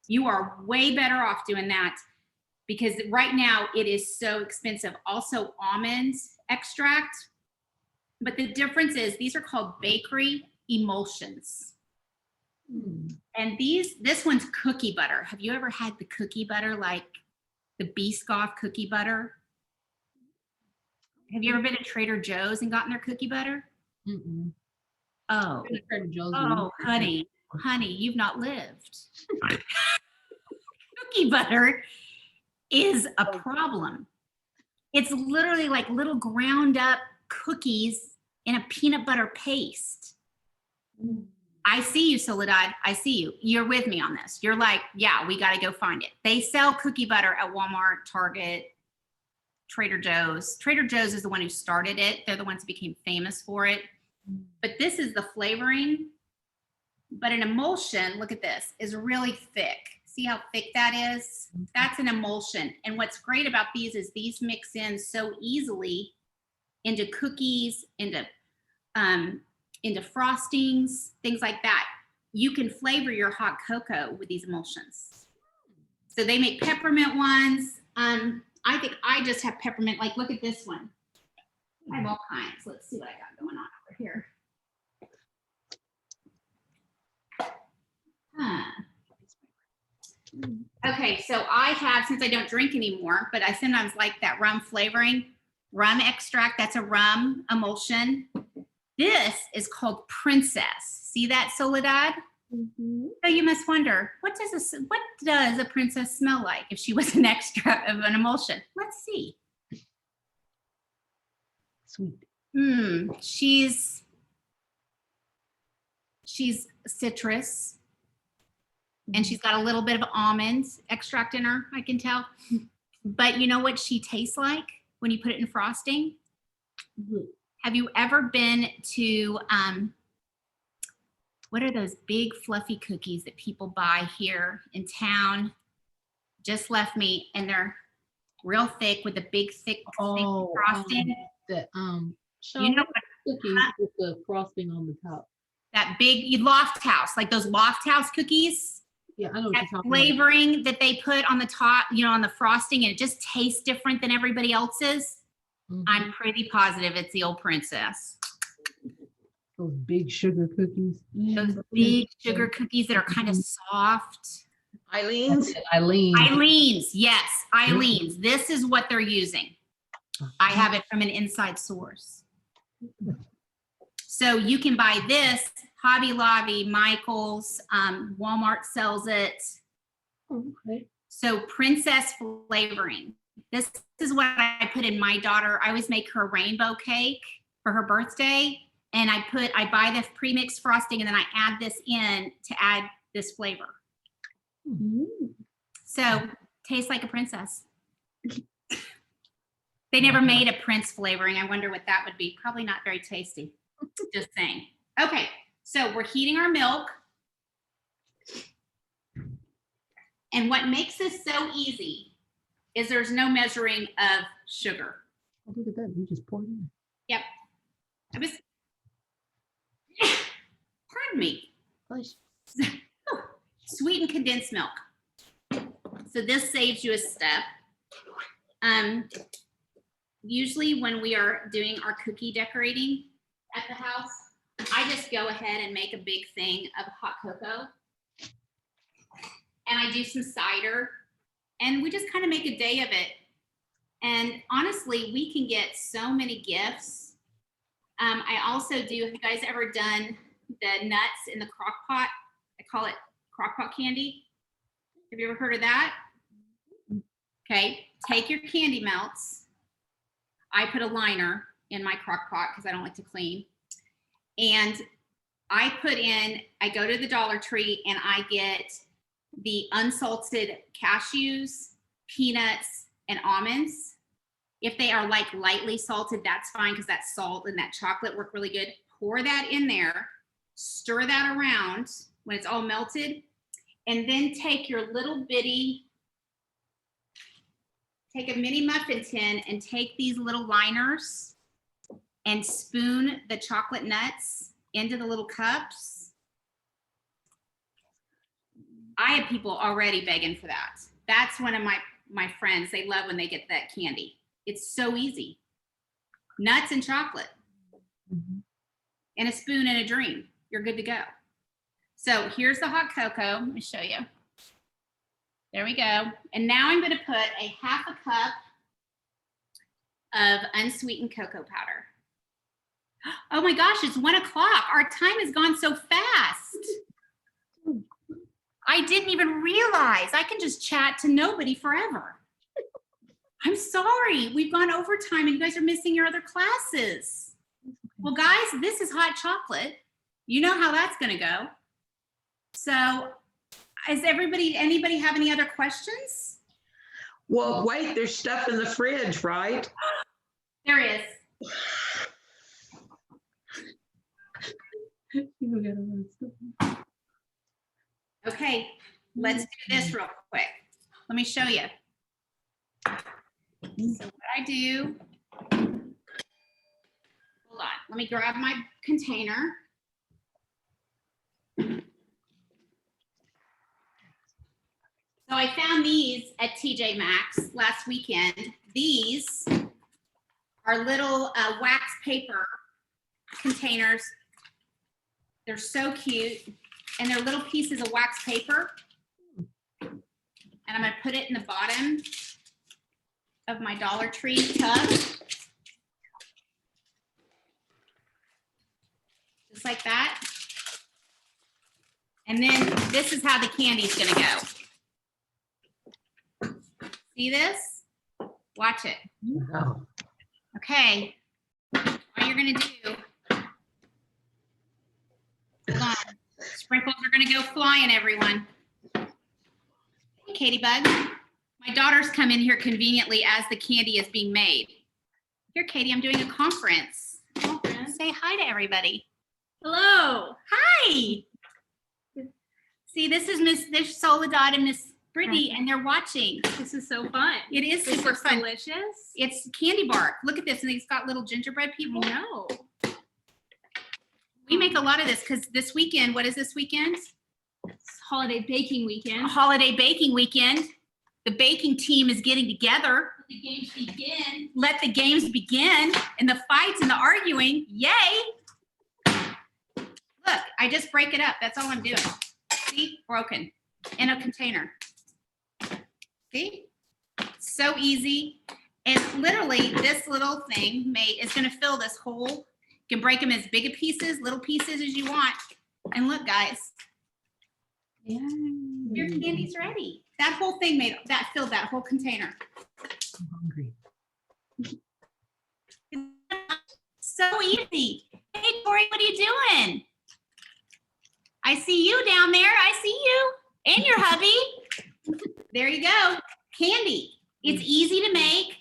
You are way better off doing that because right now it is so expensive. Also, almond extract. But the difference is these are called bakery emulsions. And this one's cookie butter. Have you ever had the cookie butter, like the Biscoff cookie butter? Have you ever been to Trader Joe's and gotten their cookie butter? Mm-mm. Oh, Trader Joe's. oh, honey, you've not lived. Cookie butter is a problem. It's literally like little ground up cookies in a peanut butter paste. I see you, Soledad. I see you. You're with me on this. You're like, yeah, we got to go find it. They sell cookie butter at Walmart, Target, Trader Joe's. Trader Joe's is the one who started it. They're the ones who became famous for it. But this is the flavoring. But an emulsion, look at this, is really thick. See how thick that is? That's an emulsion. And what's great about these is these mix in so easily into cookies, into frostings, things like that. You can flavor your hot cocoa with these emulsions. So they make peppermint ones. I think I just have peppermint. Like, look at this one. I have all kinds. Let's see what I got going on over here. Okay, so I have, since I don't drink anymore, but I sometimes like that rum flavoring, rum extract. That's a rum emulsion. This is called Princess. See that, Soledad? So you must wonder, what does a princess smell like if she was an extract of an emulsion? Let's see. Sweet. She's citrus, and she's got a little bit of almond extract in her, I can tell. But you know what she tastes like when you put it in frosting? Have you ever been to, what are those big fluffy cookies that people buy here in town? Just left me, and they're real thick with a big thick frosting. You know what? Cookies with the frosting on the top. That big Loft House, like those Loft House cookies. Yeah, I know what that you're talking flavoring about. that they put on the top, on the frosting, and it just tastes different than everybody else's. I'm pretty positive it's the old Princess. Those big sugar cookies. Those big sugar cookies that are kind of soft. Eileen's? Eileen's, yes, Eileen's. This is what they're using. I have it from an inside source. So you can buy this, Hobby Lobby, Michael's, Walmart sells it. Okay. So Princess flavoring. This is what I put in my daughter. I always make her a rainbow cake for her birthday. And I buy the pre-mixed frosting, and then I add this in to add this flavor. So tastes like a princess. They never made a Prince flavoring. I wonder what that would be. Probably not very tasty. Just saying. Okay, so we're heating our milk. And what makes this so easy is there's no measuring of sugar. Oh, look at that. You just poured in. Yep. Pardon me. Sweetened condensed milk. So this saves you a step. Usually when we are doing our cookie decorating at the house, I just go ahead and make a big thing of hot cocoa. And I do some cider, and we just kind of make a day of it. And honestly, we can get so many gifts. I also do, have you guys ever done the nuts in the crock pot? I call it crock pot candy. Have you ever heard of that? Okay, take your candy melts. I put a liner in my crock pot because I don't like to clean. And I go to the Dollar Tree and I get the unsalted cashews, peanuts, and almonds. If they are like lightly salted, that's fine because that salt and that chocolate work really good. Pour that in there, stir that around when it's all melted, and then take your take a mini muffin tin and take these little liners and spoon the chocolate nuts into the little cups. I have people already begging for that. That's one of my friends. They love when they get that candy. It's so easy. Nuts and chocolate. and a spoon and a dream. You're good to go. So here's the hot cocoa. Let me show you. There we go. And now I'm going to put a half a cup of unsweetened cocoa powder. Oh my gosh, it's 1 o'clock. Our time has gone so fast. I didn't even realize I can just chat to nobody forever. I'm sorry. We've gone overtime and you guys are missing your other classes. Well, guys, this is hot chocolate. You know how that's going to go. So is anybody have any other questions? Well, wait, there's stuff in the fridge, right? There is. Okay, let's do this real quick. Let me show you. So what I do, hold on, let me grab my container. So I found these at TJ Maxx last weekend. These are little wax paper containers. They're so cute. And they're little pieces of wax paper. And I'm gonna put it in the bottom of my Dollar Tree tub. Just like that. And then this is how the candy's gonna go. See this? Watch it. No. Okay. What you're gonna do, hold on. Sprinkles are gonna go flying, everyone. Hey, Katie Bug. My daughter's come in here conveniently as the candy is being made. Here, Katie, I'm doing a conference. Say hi to everybody. Hello. Hi. See, this is Miss Soledad and Miss Brittany, and they're watching. This is so fun. It is super fun. Delicious. It's candy bark. Look at this, and it's got little gingerbread people. I know. We make a lot of this because this weekend, what is this weekend? It's holiday baking weekend. Holiday baking weekend. The baking team is getting together. The games begin. Let the games begin and the fights and the arguing. Yay. Look, I just break it up. That's all I'm doing. See, broken in a container. See, so easy. And literally this little thing is going to fill this whole. You can break them as big a pieces, little pieces as you want. And look, guys, your candy's ready. That whole thing filled that whole container. I'm hungry. So easy. Hey, Tori, what are you doing? I see you down there. I see you and your hubby. There you go. Candy. It's easy to make.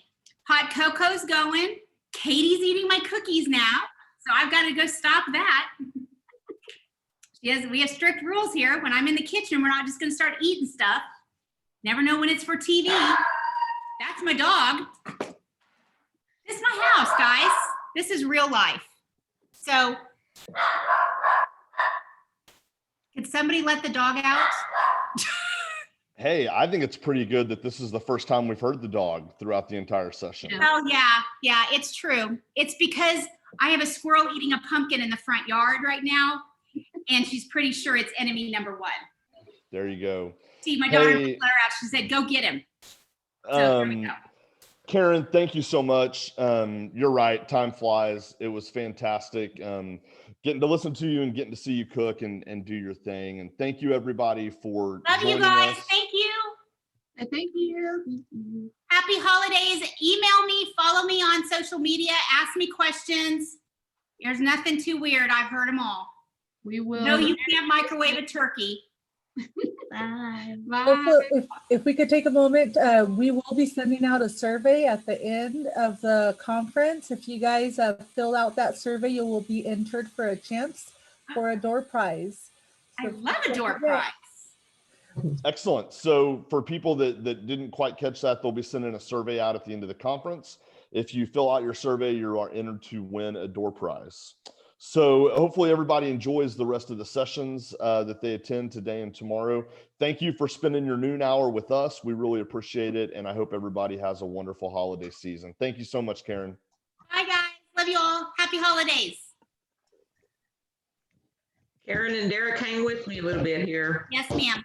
Hot cocoa's going. Katie's eating my cookies now. So I've got to go stop that. We have strict rules here. When I'm in the kitchen, we're not just going to start eating stuff. Never know when it's for TV. That's my dog. This is my house, guys. This is real life. So, could somebody let the dog out? Hey, I think it's pretty good that this is the first time we've heard the dog throughout the entire session. Oh, yeah, it's true. It's because I have a squirrel eating a pumpkin in the front yard right now, and she's pretty sure it's enemy number one. There you go. See, my daughter let her out. She said, go get him. So here we go. Karen, thank you so much. You're right. Time flies. It was fantastic. Getting to listen to you and getting to see you cook and do your thing. And thank you everybody for Love you joining guys. us. Thank you. Thank you. Happy holidays. Email me, follow me on social media, ask me questions. There's nothing too weird. I've heard them all. We will. No, you can't microwave a turkey. Bye. Bye. Also, if we could take a moment, we will be sending out a survey at the end of the conference. If you guys fill out that survey, you will be entered for a chance for a door prize. I love a door prize. Excellent. So for people that didn't quite catch that, they'll be sending a survey out at the end of the conference. If you fill out your survey, you are entered to win a door prize. So hopefully everybody enjoys the rest of the sessions that they attend today and tomorrow. Thank you for spending your noon hour with us. We really appreciate it. And I hope everybody has a wonderful holiday season. Thank you so much, Karen. Bye, guys. Love you all. Happy holidays. Karen and Derek, hang with me a little bit here. Yes, ma'am.